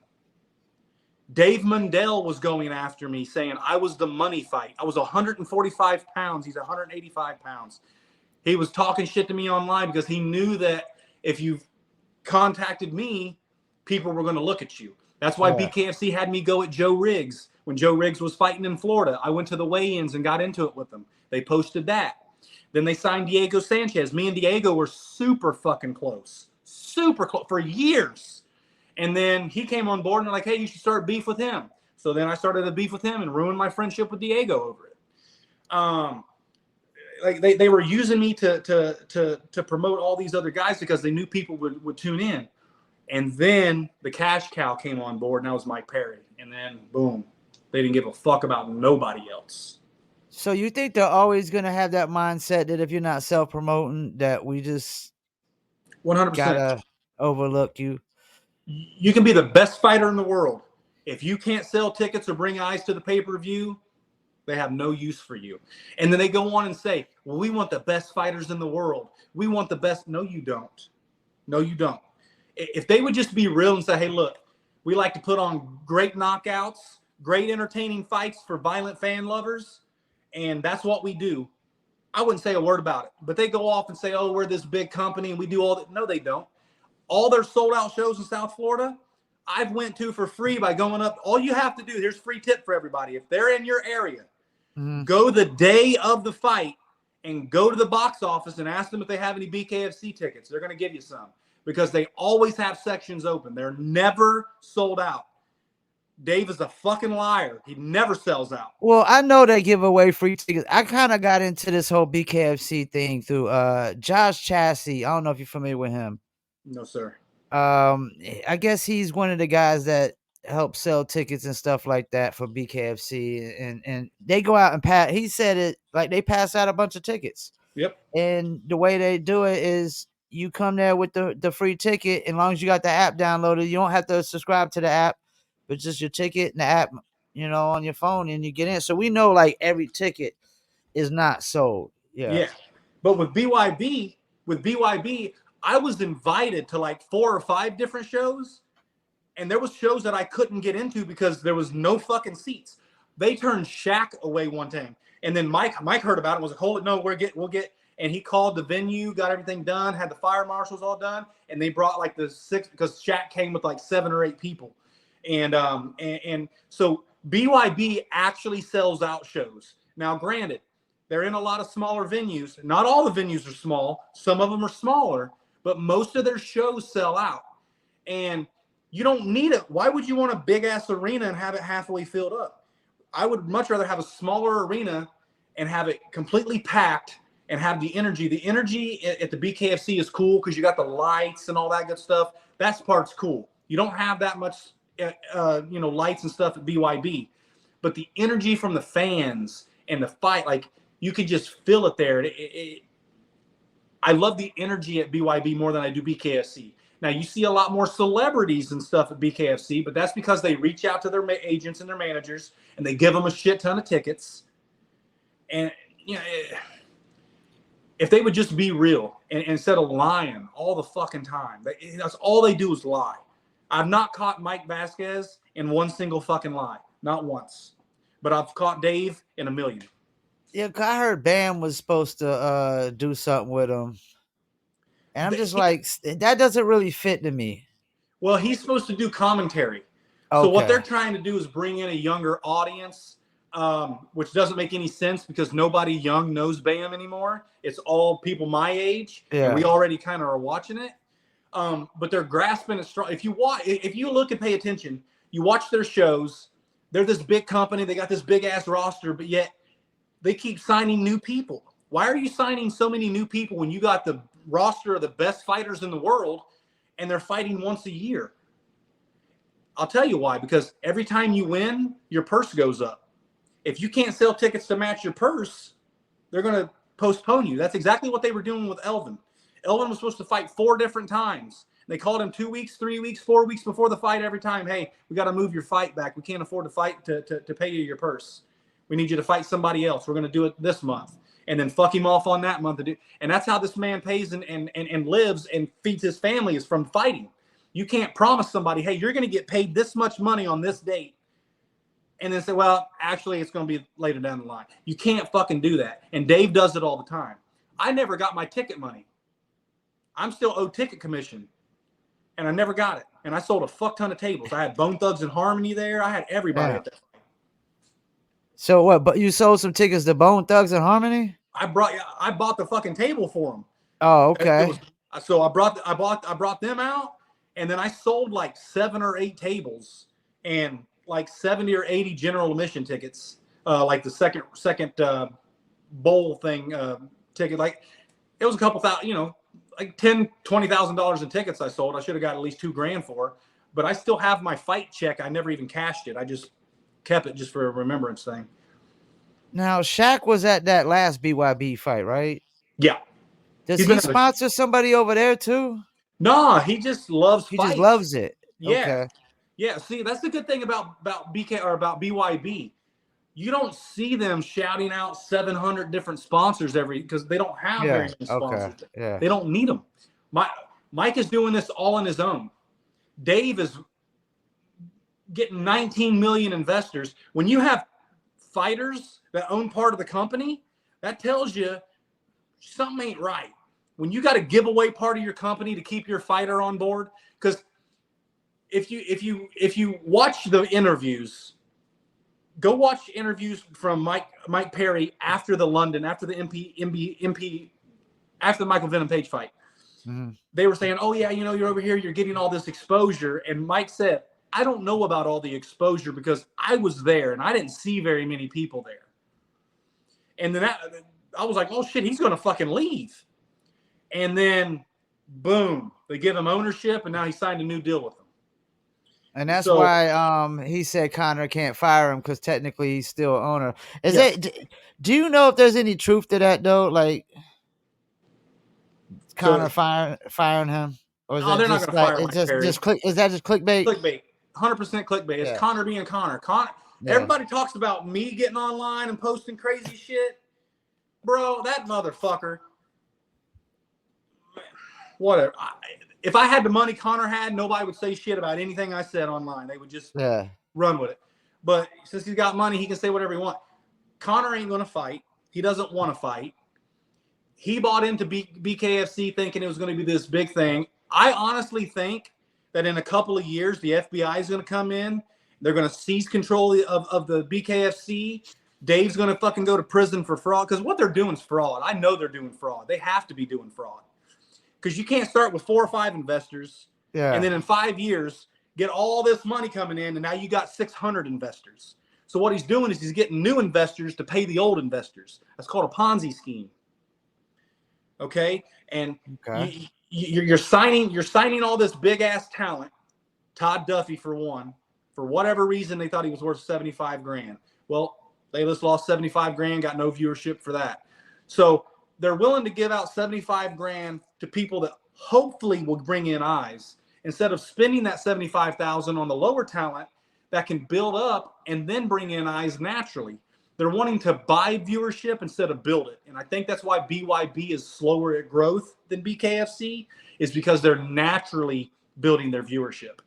Dave Mundell was going after me saying I was the money fight. I was 145 pounds. He's 185 pounds. He was talking shit to me online because he knew that if you contacted me, people were going to look at you. That's why BKFC had me go at Joe Riggs. When Joe Riggs was fighting in Florida, I went to the weigh-ins and got into it with them. They posted that. Then they signed Diego Sanchez. Me and Diego were super fucking close. Super close for years. And then he came on board and they're like, hey, you should start beef with him. So then I started a beef with him and ruined my friendship with Diego over it. Like they were using me to promote all these other guys because they knew people would tune in. And then the cash cow came on board and that was Mike Perry. And then boom, they didn't give a fuck about nobody else. So you think they're always going to have that mindset that if you're not self-promoting, that we just 100% gotta overlook you? You can be the best fighter in the world. If you can't sell tickets or bring eyes to the pay-per-view, they have no use for you. And then they go on and say, well, we want the best fighters in the world. We want the best. No, you don't. No, you don't. If they would just be real and say, hey, look, we like to put on great knockouts, great entertaining fights for violent fan lovers, and that's what we do, I wouldn't say a word about it. But they go off and say, oh, we're this big company and we do all that. No, they don't. All their sold out shows in South Florida, I've went to for free by going up. All you have to do, here's a free tip for everybody. If they're in your area, go the day of the fight and go to the box office and ask them if they have any BKFC tickets. They're going to give you some because they always have sections open. They're never sold out. Dave is a fucking liar. He never sells out. Well, I know they give away free tickets. I kind of got into this whole BKFC thing through Josh Chassie. I don't know if you're familiar with him. No, sir. I guess he's one of the guys that help sell tickets and stuff like that for BKFC, and they go out and pass. He said it like they pass out a bunch of tickets. Yep. And the way they do it is you come there with the free ticket. As long as you got the app downloaded, you don't have to subscribe to the app, but just your ticket and the app, on your phone, and you get in. So we know like every ticket is not sold. Yeah. But with BYB, I was invited to like 4 or 5 different shows, and there was shows that I couldn't get into because there was no fucking seats. They turned Shaq away one time, and then Mike heard about it, was like, hold it, no, we'll get, and he called the venue, got everything done, had the fire marshals all done, and they brought like the 6 because Shaq came with like 7 or 8 people, and so BYB actually sells out shows. Now, granted, they're in a lot of smaller venues. Not all the venues are small. Some of them are smaller. But most of their shows sell out. And you don't need it. Why would you want a big-ass arena and have it halfway filled up? I would much rather have a smaller arena and have it completely packed and have the energy. The energy at the BKFC is cool because you got the lights and all that good stuff. That part's cool. You don't have that much, lights and stuff at BYB, but the energy from the fans and the fight, like you could just feel it there. I love the energy at BYB more than I do BKFC. Now you see a lot more celebrities and stuff at BKFC, but that's because they reach out to their agents and their managers and they give them a shit ton of tickets. And if they would just be real and instead of lying all the fucking time, that's all they do is lie. I've not caught Mike Vasquez in one single fucking lie, not once, but I've caught Dave in a million. Yeah, I heard Bam was supposed to do something with him, and I'm just like, that doesn't really fit to me. Well, he's supposed to do commentary. So what they're trying to do is bring in a younger audience, which doesn't make any sense because nobody young knows Bam anymore. It's all people my age, and we already kind of are watching it. But they're grasping it strong. If you look and pay attention, you watch their shows. They're this big company. They got this big ass roster, but yet they keep signing new people. Why are you signing so many new people when you got the roster of the best fighters in the world and they're fighting once a year? I'll tell you why, because every time you win, your purse goes up. If you can't sell tickets to match your purse, they're going to postpone you. That's exactly what they were doing with Elvin. Elvin was supposed to fight 4 different times. They called him 2 weeks, 3 weeks, 4 weeks before the fight every time. Hey, we got to move your fight back. We can't afford to fight to pay you your purse. We need you to fight somebody else. We're going to do it this month. And then fuck him off on that month. And that's how this man pays and lives and feeds his family, is from fighting. You can't promise somebody, hey, you're going to get paid this much money on this date, and then say, well, actually, it's going to be later down the line. You can't fucking do that. And Dave does it all the time. I never got my ticket money. I'm still owed ticket commission, and I never got it. And I sold a fuck ton of tables. I had Bone Thugs and Harmony there. I had everybody at that fight. So what? But you sold some tickets to Bone Thugs and Harmony? I bought the fucking table for them. Oh, okay. So I brought them out, and then I sold like 7 or 8 tables and like 70 or 80 general admission tickets, like the second bowl thing ticket. Like it was a couple thousand, like $10,000-$20,000 in tickets I sold. I should have got at least $2,000 for, but I still have my fight check. I never even cashed it. I just kept it just for a remembrance thing. Now Shaq was at that last BYB fight, right? Yeah. Does he sponsor somebody over there too? No, he just loves fights. He just loves it. Yeah. Okay. Yeah. See, that's the good thing about BK or about BYB. You don't see them shouting out 700 different sponsors because they don't have very many sponsors. Okay. Yeah. They don't need them. Mike is doing this all on his own. Dave is getting 19 million investors. When you have fighters that own part of the company, that tells you something ain't right. When you got to give away part of your company to keep your fighter on board, because if you watch the interviews, go watch interviews from Mike Perry after the Michael Venom Page fight. Mm-hmm. They were saying, oh yeah, you're over here, you're getting all this exposure, and Mike said, I don't know about all the exposure because I was there and I didn't see very many people there. And then I was like, oh shit, he's going to fucking leave. And then boom, they give him ownership and now he signed a new deal with them. And that's why he said Conor can't fire him because technically he's still owner. Do you know if there's any truth to that though? Like Conor firing him? Or is they're not going to fire him. Is that just clickbait? Clickbait. 100% clickbait. It's Conor being Conor. Everybody talks about me getting online and posting crazy shit. Bro, that motherfucker. Whatever. If I had the money Conor had, nobody would say shit about anything I said online. They would just run with it. But since he's got money, he can say whatever he wants. Conor ain't going to fight. He doesn't want to fight. He bought into BKFC thinking it was going to be this big thing. I honestly think that in a couple of years, the FBI is going to come in. They're going to seize control of the BKFC. Dave's going to fucking go to prison for fraud because what they're doing is fraud. I know they're doing fraud. They have to be doing fraud because you can't start with 4 or 5 investors and then in 5 years get all this money coming in, and now you got 600 investors. So what he's doing is he's getting new investors to pay the old investors. That's called a Ponzi scheme. Okay, and you're signing all this big ass talent. Todd Duffy for one, for whatever reason they thought he was worth 75 grand. Well, they just lost 75 grand, got no viewership for that. So they're willing to give out 75 grand to people that hopefully will bring in eyes instead of spending that 75,000 on the lower talent that can build up and then bring in eyes naturally. They're wanting to buy viewership instead of build it. And I think that's why BYB is slower at growth than BKFC, is because they're naturally building their viewership.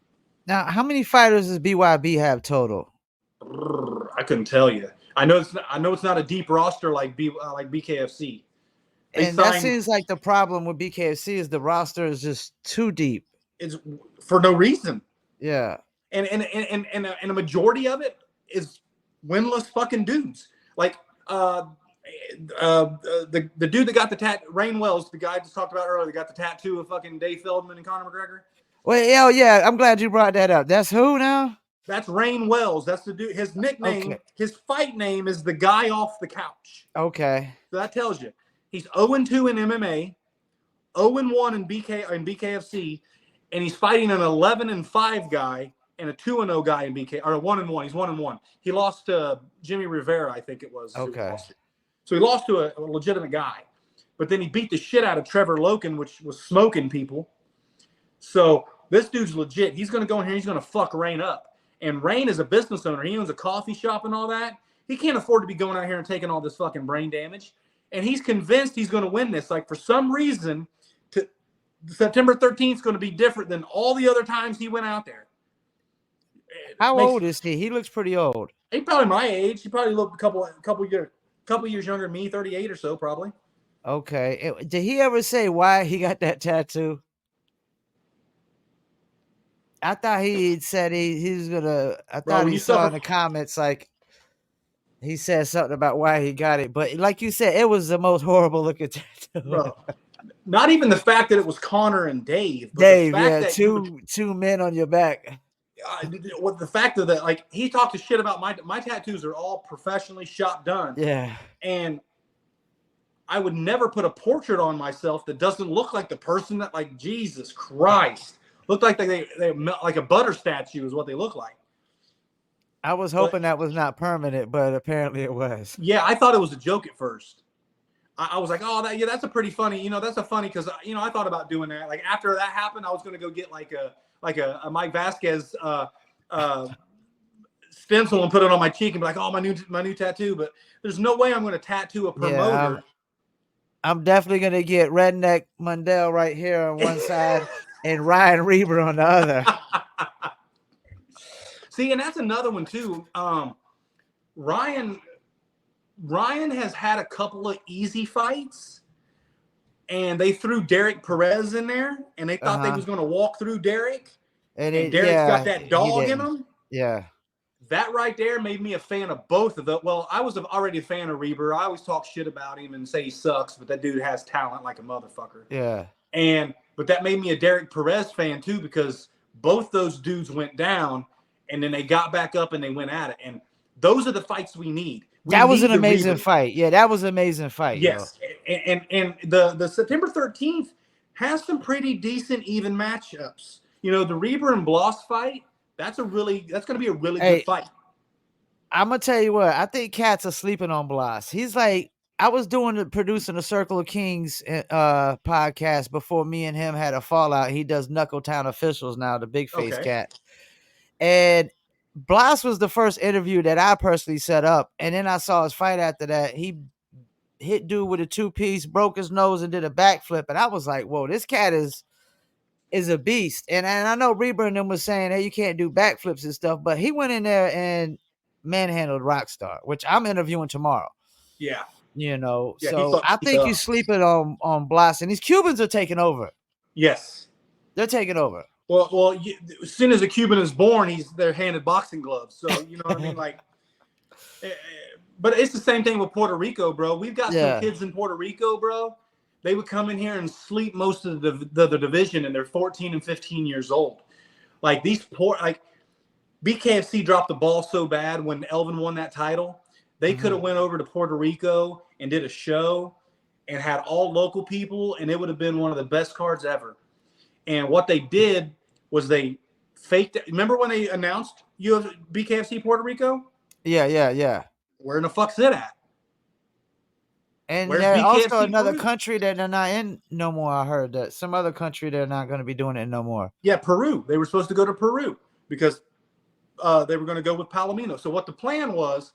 Now, how many fighters does BYB have total? I couldn't tell you. I know it's not a deep roster like BKFC. And that seems like the problem with BKFC is the roster is just too deep. It's for no reason. Yeah. And a majority of it is winless fucking dudes. Like the dude that got the tattoo, Rain Wells, the guy I just talked about earlier, that got the tattoo of fucking Dave Feldman and Conor McGregor. Well, hell yeah, I'm glad you brought that up. That's who now? That's Rain Wells. That's the dude. His nickname, his fight name is the guy off the couch. Okay. So that tells you. He's 0-2 in MMA, 0-1 in BKFC, and he's fighting an 11-5 guy and a 2-0 guy in BK, or a 1-1. He's 1-1. He lost to Jimmy Rivera, I think it was. Okay. So he lost to a legitimate guy, but then he beat the shit out of Trevor Loken, which was smoking people. So this dude's legit. He's going to go in here. He's going to fuck Rain up. And Rain is a business owner. He owns a coffee shop and all that. He can't afford to be going out here and taking all this fucking brain damage. And he's convinced he's going to win this. Like, for some reason, September 13th is going to be different than all the other times he went out there. How old is he? He looks pretty old. He's probably my age. He probably looked a couple years younger than me, 38 or so, probably. Okay. Did he ever say why he got that tattoo? I thought he said he was gonna. I thought he saw in the comments like he said something about why he got it, but like you said, it was the most horrible looking tattoo. Bro, not even the fact that it was Connor and Dave. But Dave, the fact that two men on your back. With the fact that, like, he talked shit about my tattoos are all professionally shot done. Yeah, and I would never put a portrait on myself that doesn't look like the person that, like, Jesus Christ. Looked like they like a butter statue is what they look like. I was hoping that was not permanent, but apparently it was. Yeah, I thought it was a joke at first. I was like, oh, that's a pretty funny, that's a funny, because, I thought about doing that. Like, after that happened, I was going to go get like a Mike Vasquez stencil and put it on my cheek and be like, oh, my new tattoo. But there's no way I'm going to tattoo a promoter. Yeah, I'm definitely going to get Redneck Mundell right here on one side. And Ryan Reber on the other. See, and that's another one too. Ryan has had a couple of easy fights, and they threw Derek Perez in there, and they thought they was going to walk through Derek. And Derek's got that dog in him. Yeah. That right there made me a fan of both of them. Well, I was already a fan of Reber. I always talk shit about him and say he sucks, but that dude has talent like a motherfucker. Yeah. But that made me a Derek Perez fan too, because both those dudes went down and then they got back up and they went at it. And those are the fights we need. That was an amazing fight. Yeah, that was an amazing fight. Yes. And the September 13th has some pretty decent even matchups. The Reber and Bloss fight, that's going to be a really good fight. I'm going to tell you what, I think cats are sleeping on Bloss. He's like, I was producing the Circle of Kings podcast before me and him had a fallout. He does Knuckletown Officials now, the big face cat. And Bloss was the first interview that I personally set up. And then I saw his fight after that. He hit dude with a 2-piece, broke his nose, and did a backflip. And I was like, whoa, this cat is a beast. And I know Reber and them was saying, hey, you can't do backflips and stuff. But he went in there and manhandled Rockstar, which I'm interviewing tomorrow. Yeah. So I think you're sleeping on Bloss, and these Cubans are taking over. Yes, they're taking over. Well, as soon as a Cuban is born, they're handed boxing gloves. So you know what I mean, like. But it's the same thing with Puerto Rico, bro. We've got some kids in Puerto Rico, bro. They would come in here and sleep most of the division, and they're 14 and 15 years old. Like these BKFC dropped the ball so bad when Elvin won that title. They could have went over to Puerto Rico and did a show and had all local people, and it would have been one of the best cards ever. And what they did was they faked it. Remember when they announced BKFC Puerto Rico? Yeah. Where in the fuck's it at? And Where's there's also BKFC another Peru? country that they're not in no more. I heard that some other country they're not going to be doing it no more. Yeah, Peru. They were supposed to go to Peru because they were going to go with Palomino. So what the plan was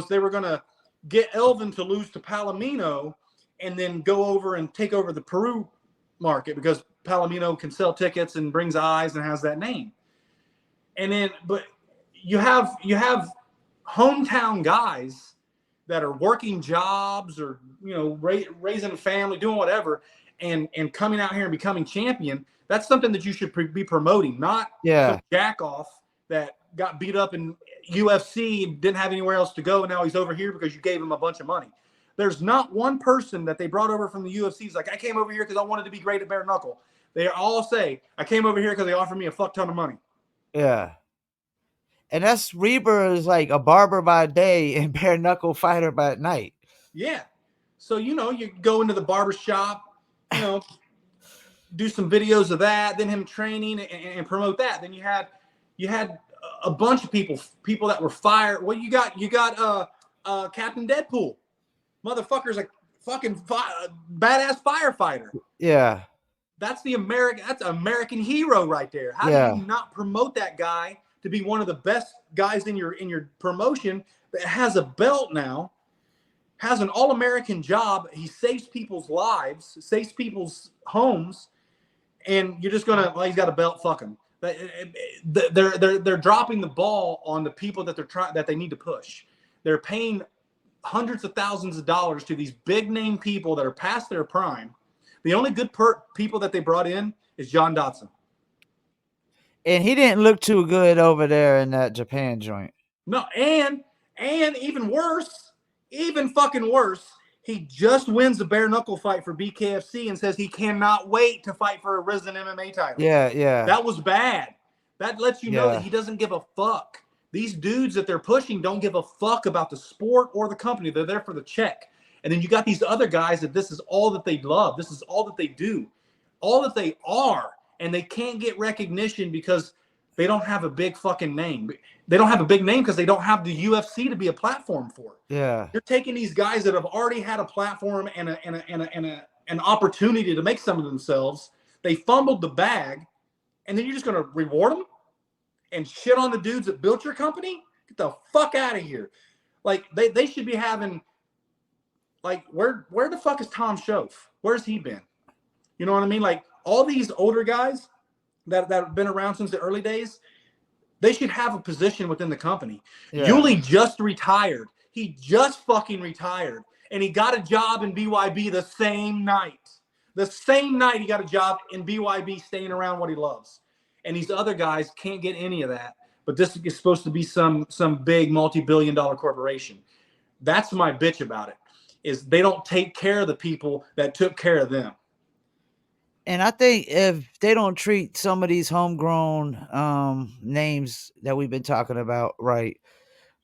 they were going to get Elvin to lose to Palomino and then go over and take over the Peru market because Palomino can sell tickets and brings eyes and has that name. And then, but you have hometown guys that are working jobs or, you know, raising a family, doing whatever, and coming out here and becoming champion. That's something that you should be promoting, not some jack off that got beat up in UFC and didn't have anywhere else to go, and now he's over here because you gave him a bunch of money. There's not one person that they brought over from the UFC who's like, I came over here because I wanted to be great at bare knuckle. They all say, I came over here because they offered me a fuck ton of money. Yeah. And that's Reber is like a barber by day and bare knuckle fighter by night. Yeah. So, you know, you go into the barber shop, you know, do some videos of that, then him training and promote that. Then you had a bunch of people that were fired. Well, you got Captain Deadpool. Motherfucker's like fucking badass firefighter. Yeah. That's American hero right there. How do you not promote that guy to be one of the best guys in your promotion that has a belt now, has an all-American job, he saves people's lives, saves people's homes, and you're just gonna, well, he's got a belt, fuck him. They're dropping the ball on the people that they need to push. They're paying hundreds of thousands of dollars to these big name people that are past their prime. The only good people that they brought in is John Dodson. And he didn't look too good over there in that Japan joint. No, and even worse, even fucking worse, he just wins a bare knuckle fight for BKFC and says he cannot wait to fight for a resident MMA title. Yeah. That was bad. That lets you know that he doesn't give a fuck. These dudes that they're pushing don't give a fuck about the sport or the company. They're there for the check. And then you got these other guys that this is all that they love. This is all that they do, all that they are. And they can't get recognition because they don't have a big fucking name. They don't have a big name because they don't have the UFC to be a platform for. Yeah. You're taking these guys that have already had a platform and an opportunity to make some of themselves. They fumbled the bag, and then you're just going to reward them and shit on the dudes that built your company? Get the fuck out of here. Like, they should be having, like, where the fuck is Tom Schoaf? Where's he been? You know what I mean? Like, all these older guys that have been around since the early days, they should have a position within the company. Yeah. Yuli just retired. He just fucking retired. And he got a job in BYB the same night. The same night he got a job in BYB staying around what he loves. And these other guys can't get any of that. But this is supposed to be some big multi-billion-dollar corporation. That's my bitch about it, is they don't take care of the people that took care of them. And I think if they don't treat some of these homegrown names that we've been talking about right,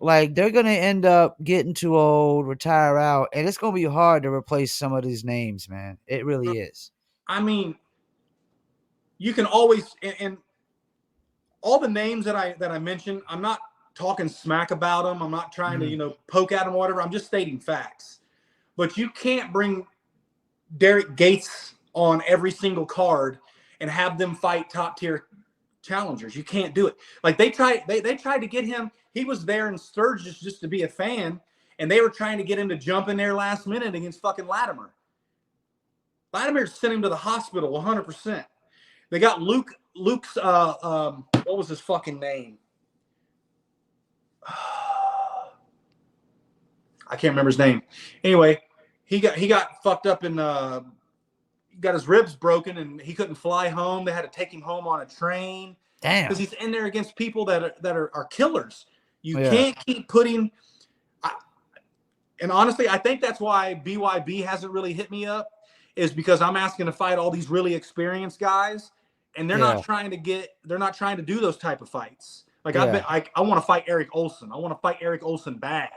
like they're going to end up getting too old, retire out, and it's going to be hard to replace some of these names, man. It really is. I mean, you can always, and all the names that I mentioned, I'm not talking smack about them. I'm not trying to, poke at them or whatever. I'm just stating facts. But you can't bring Derek Gates on every single card and have them fight top tier challengers. You can't do it. Like they tried to get him. He was there in Sturgis just to be a fan, and they were trying to get him to jump in there last minute against fucking Latimer. Latimer sent him to the hospital 100%. They got Luke's what was his fucking name? I can't remember his name. Anyway, he got fucked up and got his ribs broken, and he couldn't fly home. They had to take him home on a train. Damn. Because he's in there against people that are killers. You can't keep putting. And honestly, I think that's why BYB hasn't really hit me up, is because I'm asking to fight all these really experienced guys, and they're not trying to do those type of fights. Like Yeah. I want to fight Eric Olson. I want to fight Eric Olson bad.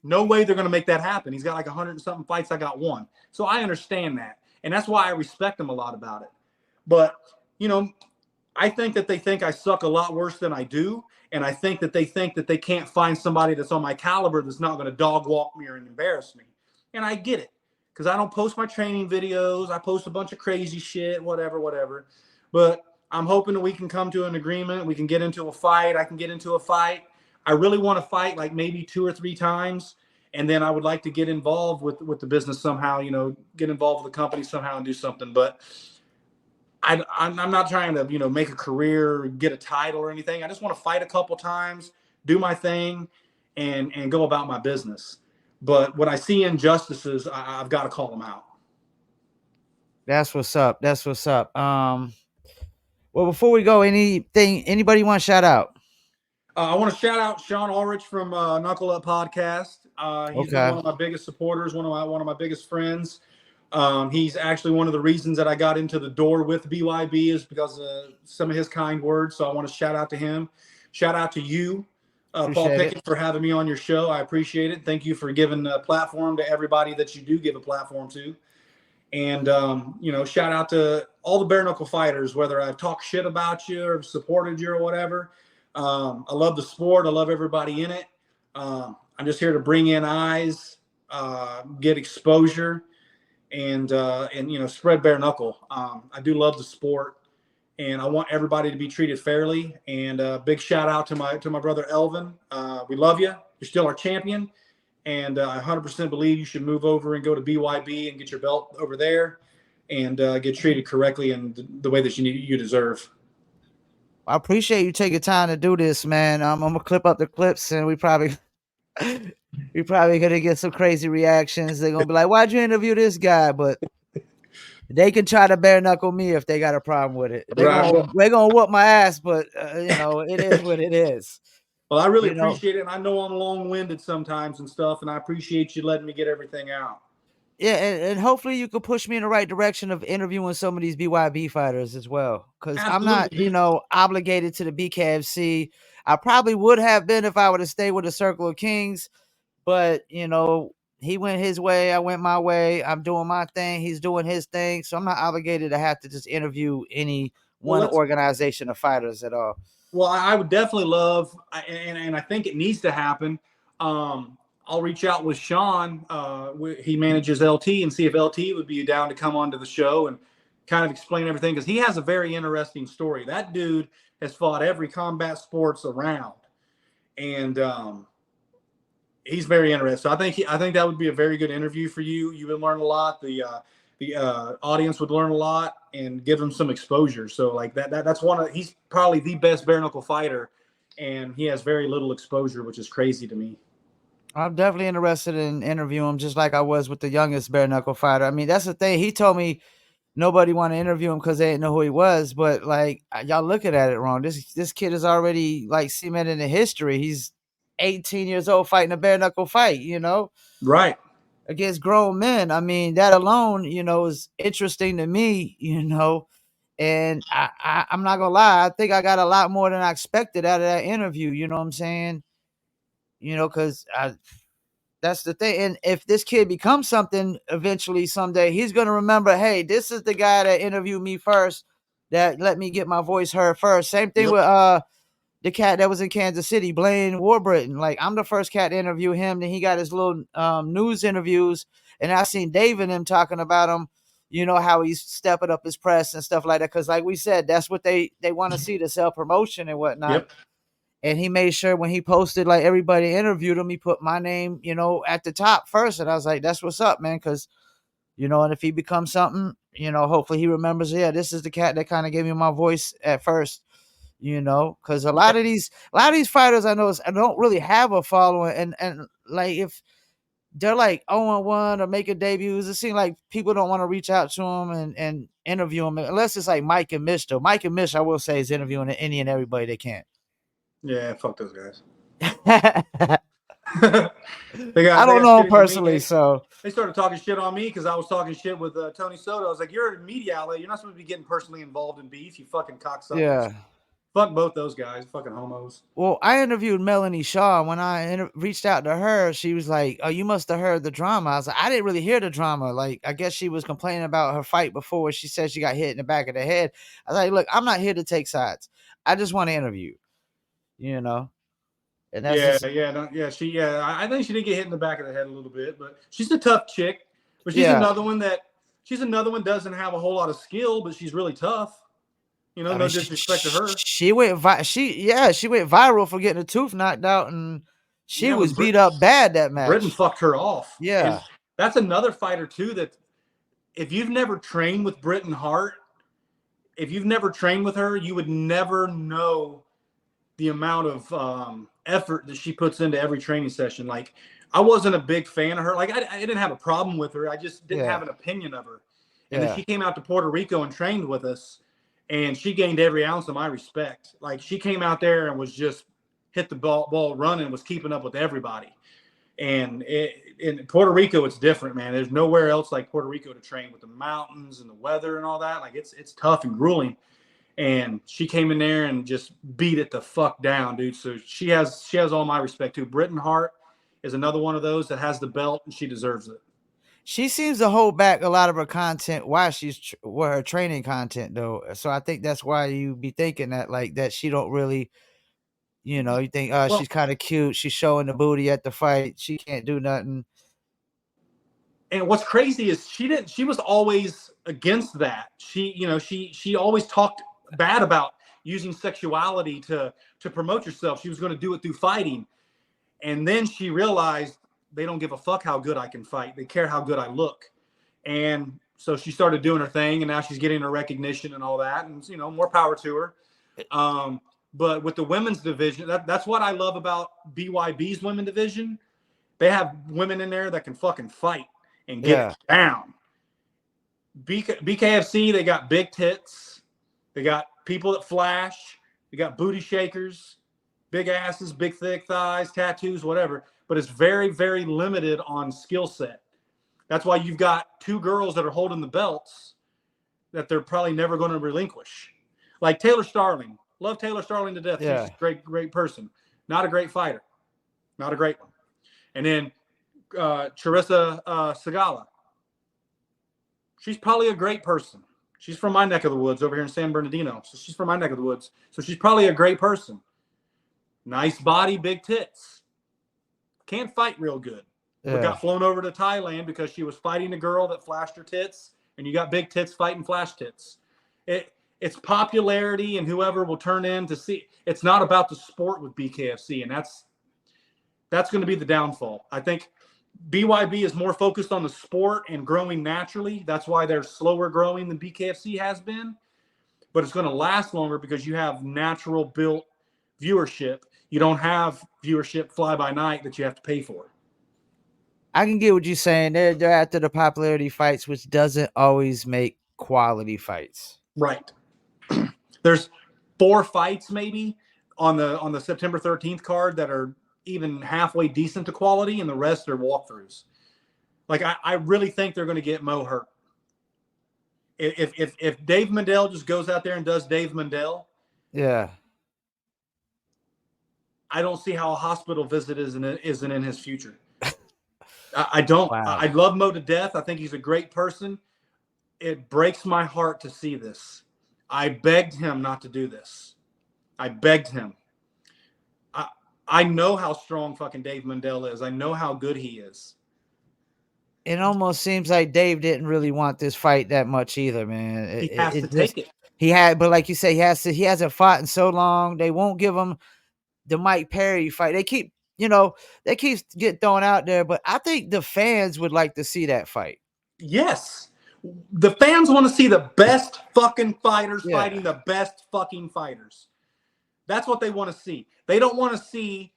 No way they're going to make that happen. He's got like 100 and something fights. I got one. So I understand that. And that's why I respect him a lot about it. But, you know, I think that they think I suck a lot worse than I do. And I think that they can't find somebody that's on my caliber that's not going to dog walk me or embarrass me. And I get it, because I don't post my training videos. I post a bunch of crazy shit, whatever. But I'm hoping that we can come to an agreement. We can get into a fight. I can get into a fight. I really want to fight like maybe 2 or 3 times. And then I would like to get involved with the business somehow, you know, get involved with the company somehow and do something. But I'm not trying to, you know, make a career, get a title or anything. I just want to fight a couple times, do my thing, and go about my business. But when I see injustices, I've got to call them out. That's what's up. That's what's up. Well, before we go, anybody want to shout out? I want to shout out Sean Ulrich from Knuckle Up Podcast. He's been Okay. one of my biggest supporters, one of my biggest friends. He's actually one of the reasons that I got into the door with BYB is because of some of his kind words. So I want to shout out to him. Shout out to you, Paul Pickett, for having me on your show. I appreciate it. Thank you for giving a platform to everybody that you do give a platform to. And, you know, shout out to all the bare knuckle fighters, whether I've talked shit about you or supported you or whatever. I love the sport. I love everybody in it. I'm just here to bring in eyes, get exposure, and you know, spread bare knuckle. I do love the sport, and I want everybody to be treated fairly. And big shout out to my brother Elvin. We love you. You're still our champion, and I 100% believe you should move over and go to BYB and get your belt over there, and get treated correctly and the way that you deserve. I appreciate you taking time to do this, man. I'm gonna clip up the clips, and we probably gonna get some crazy reactions. They're gonna be like, "Why'd you interview this guy?" But they can try to bare knuckle me if they got a problem with it. They're gonna whoop my ass, but you know, it is what it is. Well, I really appreciate it, and I know I'm long-winded sometimes and stuff, and I appreciate you letting me get everything out. Yeah, and hopefully you could push me in the right direction of interviewing some of these BYB fighters as well, because I'm not, you know, obligated to the BKFC. I probably would have been if I would have stayed with the Circle of Kings, but you know, he went his way, I went my way. I'm doing my thing, he's doing his thing, so I'm not obligated to have to just interview any one organization of fighters at all. Well, I would definitely love, and I think it needs to happen. I'll reach out with Sean. He manages LT, and see if LT would be down to come onto the show and kind of explain everything, because he has a very interesting story. That dude has fought every combat sports around, and he's very interesting. I think that would be a very good interview for you. You would learn a lot. The audience would learn a lot and give him some exposure. So like that's he's probably the best bare knuckle fighter, and he has very little exposure, which is crazy to me. I'm definitely interested in interviewing him, just like I was with the youngest bare knuckle fighter. I mean, that's the thing. He told me nobody want to interview him because they didn't know who he was. But like, y'all looking at it wrong. This kid is already like cemented in history. He's 18 years old fighting a bare knuckle fight, you know? Right. Against grown men. I mean, that alone, you know, is interesting to me, you know. And I'm not gonna lie, I think I got a lot more than I expected out of that interview. You know what I'm saying? You know, because that's the thing. And if this kid becomes something eventually someday, he's gonna remember, hey, this is the guy that interviewed me first, that let me get my voice heard first. Same thing with the cat that was in Kansas City, Blaine Warburton. Like, I'm the first cat to interview him. Then he got his little news interviews, and I seen Dave and him talking about him. You know, how he's stepping up his press and stuff like that. Because, like we said, that's what they want to see, the self promotion and whatnot. Yep. And he made sure when he posted, like, everybody interviewed him, he put my name, you know, at the top first. And I was like, that's what's up, man. Because, you know, and if he becomes something, you know, hopefully he remembers, yeah, this is the cat that kind of gave me my voice at first. You know, because a lot of these fighters I know don't really have a following, and like if they're like 0-1 or making debuts, it seems like people don't want to reach out to them and interview them unless it's like Mike and Mitch. Though Mike and Mitch, I will say, is interviewing any and everybody they can. Yeah, fuck those guys. I don't know him personally, so they started talking shit on me because I was talking shit with Tony Soto. I was like, "You're a media outlet. You're not supposed to be getting personally involved in beef. You fucking cocksuckers." Yeah. Fuck both those guys, fucking homos. Well, I interviewed Melanie Shaw. When I reached out to her, she was like, "Oh, you must have heard the drama." I was like, "I didn't really hear the drama. Like, I guess she was complaining about her fight before. She said she got hit in the back of the head." I was like, "Look, I'm not here to take sides. I just want to interview, you know." And that's Yeah, just I think she did get hit in the back of the head a little bit, but she's a tough chick. But she's yeah. another one doesn't have a whole lot of skill, but she's really tough. You know, I no mean, disrespect to her. she went viral for getting a tooth knocked out, and she Yeah, when was beat up bad that Britain match. fucked her off. Yeah, And that's another fighter too that if you've never trained with Britain Hart, if you've never trained with her, you would never know the amount of effort that she puts into every training session. Like, I wasn't a big fan of her. Like, I didn't have a problem with her. I just didn't have an opinion of her. And then she came out to Puerto Rico and trained with us, and she gained every ounce of my respect. Like, she came out there and was just hit the ball running, was keeping up with everybody. And in Puerto Rico, it's different, man. There's nowhere else like Puerto Rico to train with the mountains and the weather and all that. Like, it's tough and grueling. And she came in there and just beat it the fuck down, dude. So she has all my respect too. Britain Hart is another one of those that has the belt, and she deserves it. she seems to hold back a lot of her content while she's her training content though. So I think that's why you be thinking that like that she don't really, you think she's kind of cute. She's showing the booty at the fight. She can't do nothing. And what's crazy is she was always against that. She always talked bad about using sexuality to promote yourself. She was going to do it through fighting. And then she realized they don't give a fuck how good I can fight. They care how good I look. And so she started doing her thing, and now she's getting her recognition and all that. And, more power to her. But with the women's division, that's what I love about BYB's women division. They have women in there that can fucking fight and get it down. BKFC, they got big tits. They got people that flash. They got booty shakers, big asses, big thick thighs, tattoos, whatever. But it's very, very limited on skill set. That's why you've got two girls that are holding the belts that they're probably never going to relinquish. Like Taylor Starling. Love Taylor Starling to death. Yeah. She's a great, great person. Not a great fighter. Not a great one. And then Charissa Sagala. She's probably a great person. She's from my neck of the woods over here in San Bernardino. So she's from my neck of the woods. So she's probably a great person. Nice body, big tits. Can't fight real good. But got flown over to Thailand because she was fighting a girl that flashed her tits. And you got big tits fighting flash tits. It's popularity and whoever will turn in to see. It's not about the sport with BKFC. And that's going to be the downfall. I think BYB is more focused on the sport and growing naturally. That's why they're slower growing than BKFC has been. But it's going to last longer because you have natural built viewership. You don't have viewership fly by night that you have to pay for. I can get what you're saying. They're after the popularity fights, which doesn't always make quality fights. Right. There's 4 fights maybe on the September 13th card that are even halfway decent to quality, and the rest are walkthroughs. Like, I really think they're going to get Mo hurt. If Dave Mandel just goes out there and does Dave Mandel, I don't see how a hospital visit isn't in his future. I don't. Wow. I love Mo to death. I think he's a great person. It breaks my heart to see this. I begged him not to do this. I begged him. I know how strong fucking Dave Mandel is. I know how good he is. It almost seems like Dave didn't really want this fight that much either, man. He has to take it. But like you say, he hasn't fought in so long. They won't give him the Mike Perry fight. They keep getting thrown out there, but I think the fans would like to see that fight. Yes. The fans want to see the best fucking fighters fighting the best fucking fighters. That's what they want to see. They don't want to see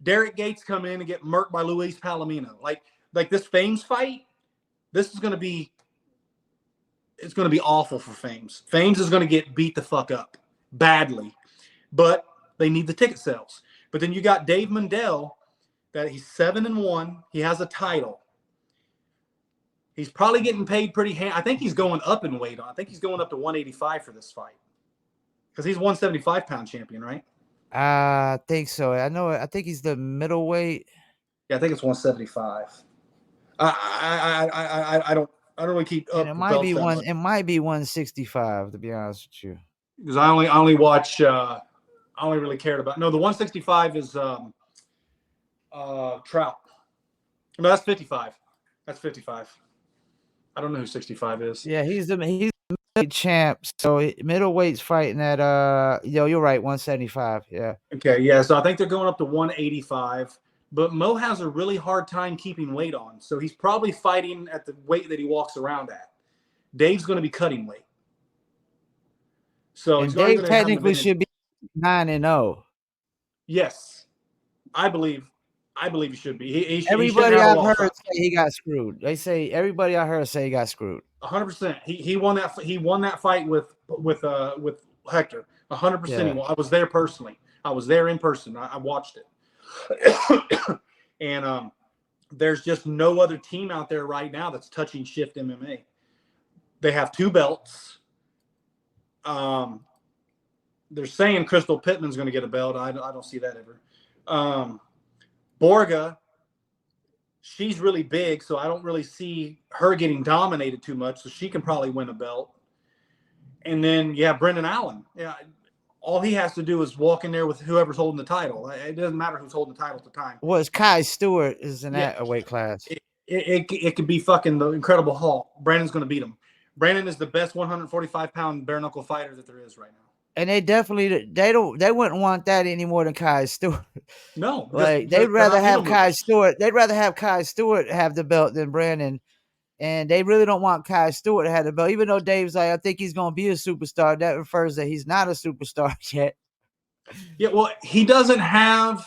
Derek Gates come in and get murked by Luis Palomino. Like this Fames fight, this is going to be awful for Fames. Fames is going to get beat the fuck up badly. But they need the ticket sales. But then you got Dave Mandel, that he's 7-1. He has a title. He's probably getting paid pretty I think he's going up in weight. I think he's going up to 185 for this fight. Because he's 175-pound champion, right? I think so. I think he's the middleweight. Yeah, I think it's 175. I don't really keep And up it with might be belts that much. It might be 165, to be honest with you. Because I only watch. I only really cared about. No, the 165 is Trout. No, that's 55. That's 55. I don't know who 65 is. Yeah, he's the middleweight champ. So middleweight's fighting at you're right, 175. Yeah. Okay, yeah. So I think they're going up to 185. But Mo has a really hard time keeping weight on, so he's probably fighting at the weight that he walks around at. Dave's going to be cutting weight, so he's Dave going to technically should be 9-0. Yes, I believe he should be. He Everybody I've heard say he got screwed. They say everybody I heard say he got screwed. 100%. He won that. He won that fight with Hector. 100%. I was there personally. I was there in person. I watched it. And there's just no other team out there right now that's touching Shift MMA. They have 2 belts. They're saying Crystal Pittman's going to get a belt. I don't see that ever. Borga, she's really big, so I don't really see her getting dominated too much, so she can probably win a belt. And then, Brendan Allen. Yeah, all he has to do is walk in there with whoever's holding the title. It doesn't matter who's holding the title at the time. Well, it's Kai Stewart is in that weight class. It could be fucking the Incredible Hulk. Brandon's going to beat him. Brandon is the best 145-pound bare knuckle fighter that there is right now. And they definitely they wouldn't want that any more than Kai Stewart. No, like they'd rather have Kai Stewart. They'd rather have Kai Stewart have the belt than Brandon. And they really don't want Kai Stewart to have the belt, even though Dave's like, I think he's going to be a superstar. That refers that he's not a superstar yet. Yeah, well, he doesn't have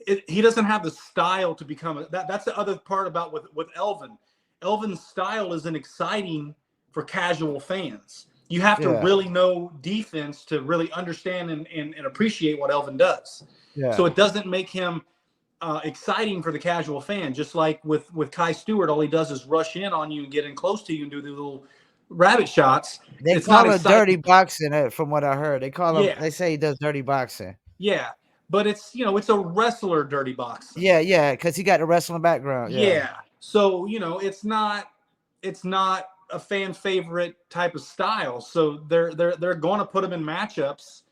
the style to become that's the other part about with Elvin. Elvin's style isn't exciting for casual fans. You have to really know defense to really understand and appreciate what Elvin does. Yeah. So it doesn't make him exciting for the casual fan. Just like with Kai Stewart, all he does is rush in on you and get in close to you and do the little rabbit shots. They call it dirty boxing, from what I heard. They call him. They say he does dirty boxing. Yeah, but it's it's a wrestler dirty boxing. Yeah, because he got a wrestling background. Yeah. So it's not a fan favorite type of style. So they're going to put him in matchups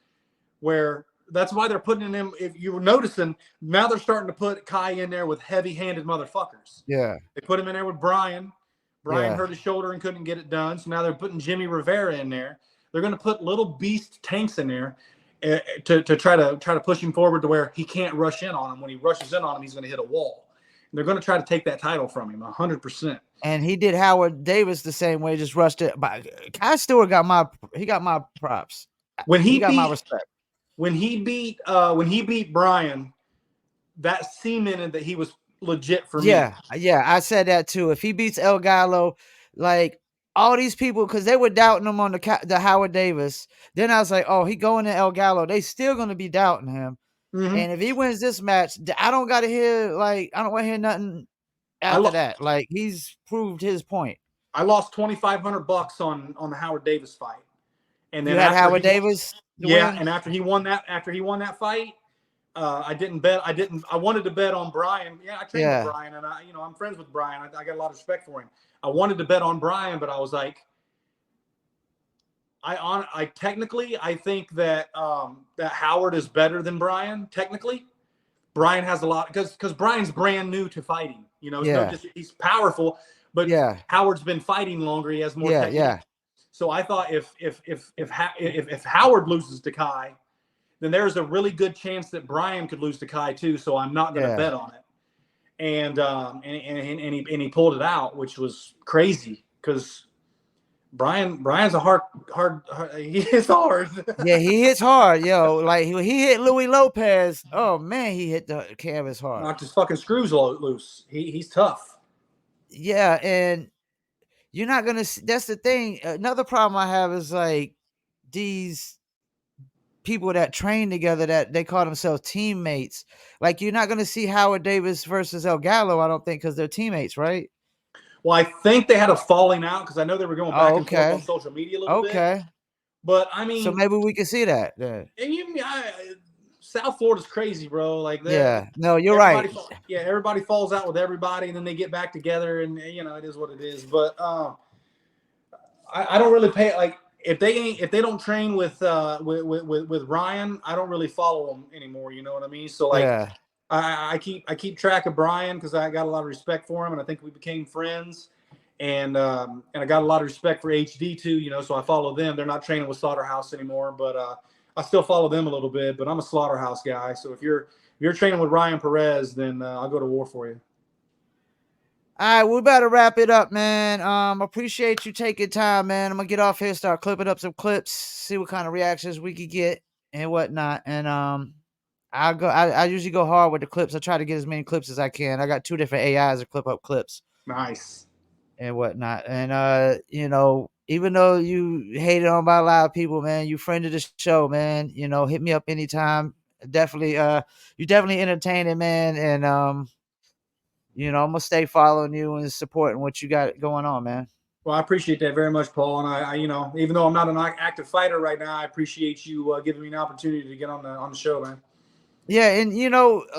where. That's why they're putting him. If you were noticing, now they're starting to put Kai in there with heavy-handed motherfuckers. Yeah, they put him in there with Brian. Brian hurt his shoulder and couldn't get it done, so now they're putting Jimmy Rivera in there. They're going to put little beast tanks in there to try to push him forward to where he can't rush in on him. When he rushes in on him, he's going to hit a wall. And they're going to try to take that title from him 100%. And he did Howard Davis the same way, just rushed it. But Kai Stewart got my props. When he got my respect. When he beat Brian, that cemented that he was legit for me. Yeah, I said that too. If he beats El Gallo, like all these people, because they were doubting him on the Howard Davis, then I was like, oh, he going to El Gallo. They still going to be doubting him. Mm-hmm. And if he wins this match, I don't got to hear I don't want to hear nothing after that. Like he's proved his point. I lost $2,500 on the Howard Davis fight, and then you had Howard Davis. Yeah, and after he won that fight, I didn't bet. I wanted to bet on Brian. Yeah, I trained with Brian, and I'm friends with Brian. I got a lot of respect for him. I wanted to bet on Brian, but I was like, I technically I think that that Howard is better than Brian. Technically, Brian has a lot because Brian's brand new to fighting. He's powerful, but Howard's been fighting longer. He has more technique. Yeah. So I thought if Howard loses to Kai, then there's a really good chance that Brian could lose to Kai too. So I'm not going to bet on it. And he pulled it out, which was crazy because Brian's a hard. He hits hard. Yeah, he hits hard, yo. Like he hit Louis Lopez. Oh man, he hit the canvas hard. Knocked his fucking screws loose. He's tough. Yeah, and. You're not going to see, that's the thing. Another problem I have is like these people that train together that they call themselves teammates. Like you're not going to see Howard Davis versus El Gallo, I don't think, because they're teammates, right? Well, I think they had a falling out because I know they were going back and forth on social media a little bit. But I So mean, maybe we can see that. Yeah. and South Florida's crazy, bro. Like that, Yeah. No, you're right. everybody falls out with everybody, and then they get back together, and it is what it is. But I don't really pay like if they don't train with Ryan, I don't really follow them anymore. You know what I mean? So like Yeah. I keep track of Brian because I got a lot of respect for him, and I think we became friends. And I got a lot of respect for HD too, so I follow them. They're not training with Slaughterhouse anymore, but I still follow them a little bit. But I'm a Slaughterhouse guy, so if you're training with Ryan Perez, then I'll go to war for you. All right, we better wrap it up, man. Appreciate you taking time, man. I'm gonna get off here, start clipping up some clips, see what kind of reactions we could get and whatnot. And I usually go hard with the clips. I try to get as many clips as I can. I got 2 different AIs to clip up clips Nice. and whatnot. And even though you hated on by a lot of people, man, you friended the show, man. Hit me up anytime. Definitely, you definitely entertaining, man. And I'm gonna stay following you and supporting what you got going on, man. Well, I appreciate that very much, Paul. And I even though I'm not an active fighter right now, I appreciate you giving me an opportunity to get on the show, man. Yeah, and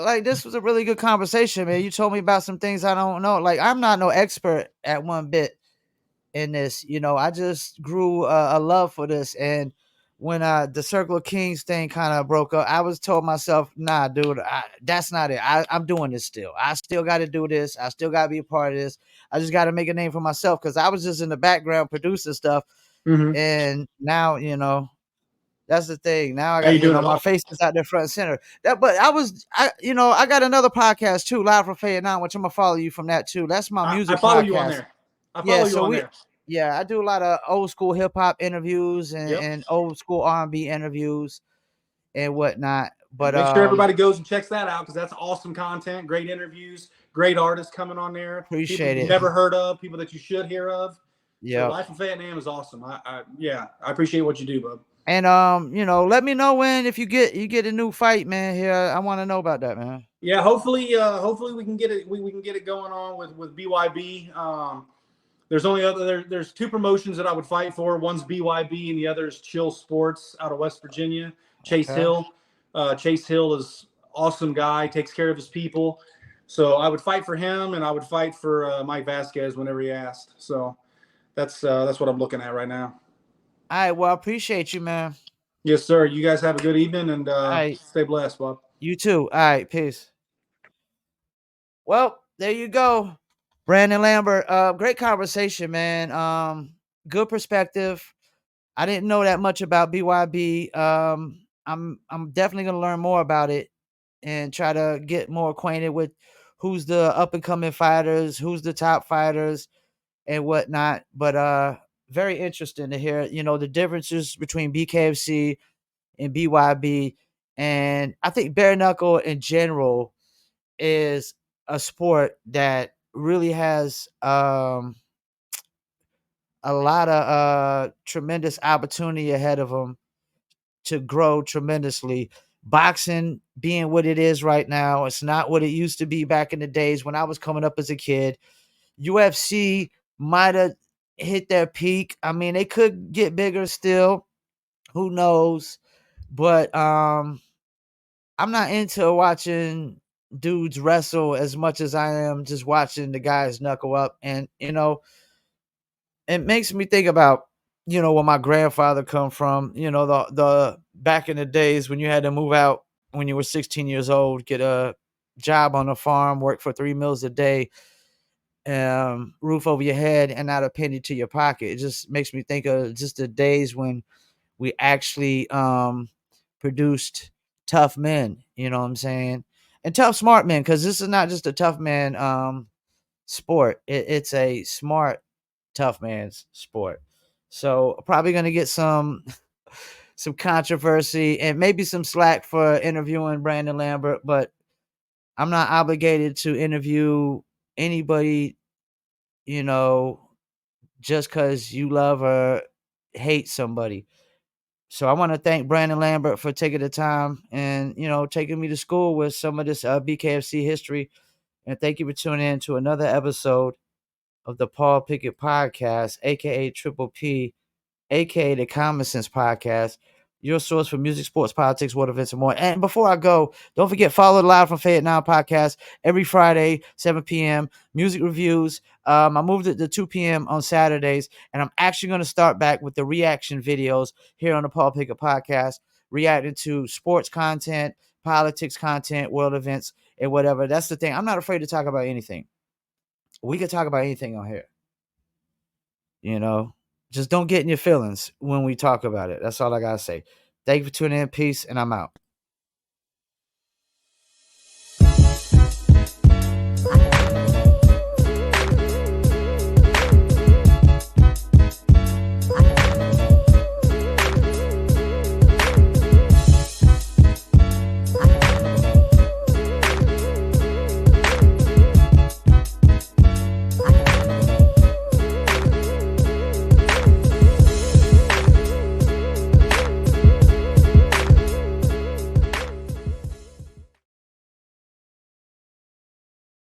like this was a really good conversation, man. You told me about some things I don't know. Like I'm not no expert at one bit in this. I just grew a love for this, and when the Circle of Kings thing kind of broke up, I was told myself, nah, dude, that's not it. I'm doing this still. I still got to do this. I still got to be a part of this. I just got to make a name for myself because I was just in the background producing stuff, Mm-hmm. and now that's the thing. Now I How you got, doing it my all? face is out there front and center. But I got another podcast too, Live from Vietnam, which I'm gonna follow you from that too. That's my I music follow you on podcast. there. I Yeah, follow you so on there. I do a lot of old school hip hop interviews and, Yep. and old school R&B interviews and whatnot. But Make sure everybody goes and checks that out because that's awesome content, great interviews, great artists coming on there, people appreciate you've it. never heard of, people that you should hear of. So Yeah. Life in Vietnam is awesome. I appreciate what you do, bub. And let me know if you get a new fight, man. Here, I want to know about that, man. Yeah, hopefully we can get it. We can get it going on with BYB. There's 2 promotions that I would fight for. One's BYB and the other is Chill Sports out of West Virginia. Chase Okay. Hill. Chase Hill is awesome guy, takes care of his people. So I would fight for him, and I would fight for Mike Vasquez whenever he asked. So that's what I'm looking at right now. All right. Well, I appreciate you, man. Yes, sir. You guys have a good evening and All right. stay blessed, Bob. You too. All right. Peace. Well, there you go. Brandon Lambert. Great conversation, man. Good perspective. I didn't know that much about BYB. I'm definitely gonna learn more about it and try to get more acquainted with who's the up and coming fighters, who's the top fighters, and whatnot. But very interesting to hear, the differences between BKFC and BYB. And I think bare knuckle in general is a sport that really has a lot of tremendous opportunity ahead of them to grow tremendously. Boxing being what it is right now, it's not what it used to be back in the days when I was coming up as a kid. UFC might have hit their peak. I mean, they could get bigger still. Who knows? But I'm not into watching dudes wrestle as much as I am just watching the guys knuckle up. And it makes me think about where my grandfather come from. The back in the days when you had to move out when you were 16 years old, get a job on a farm, work for 3 meals a day, roof over your head, and not a penny to your pocket. It just makes me think of just the days when we actually produced tough men. You know what I'm saying? And tough, smart men, because this is not just a tough man sport. It's a smart, tough man's sport. So probably gonna get some controversy and maybe some slack for interviewing Brandon Lambert, but I'm not obligated to interview anybody, just because you love or hate somebody. So I want to thank Brandon Lambert for taking the time and, taking me to school with some of this BKFC history. And thank you for tuning in to another episode of the Paul Pickett Podcast, aka Triple P, aka the Common Sense Podcast, your source for music, sports, politics, world events, and more. And before I go, don't forget, follow the Live from Fayette Now podcast every Friday, 7 p.m. Music reviews. I moved it to 2 p.m. on Saturdays, and I'm actually going to start back with the reaction videos here on the Paul Pickett Podcast, reacting to sports content, politics content, world events, and whatever. That's the thing. I'm not afraid to talk about anything. We can talk about anything on here. Just don't get in your feelings when we talk about it. That's all I got to say. Thank you for tuning in. Peace, and I'm out.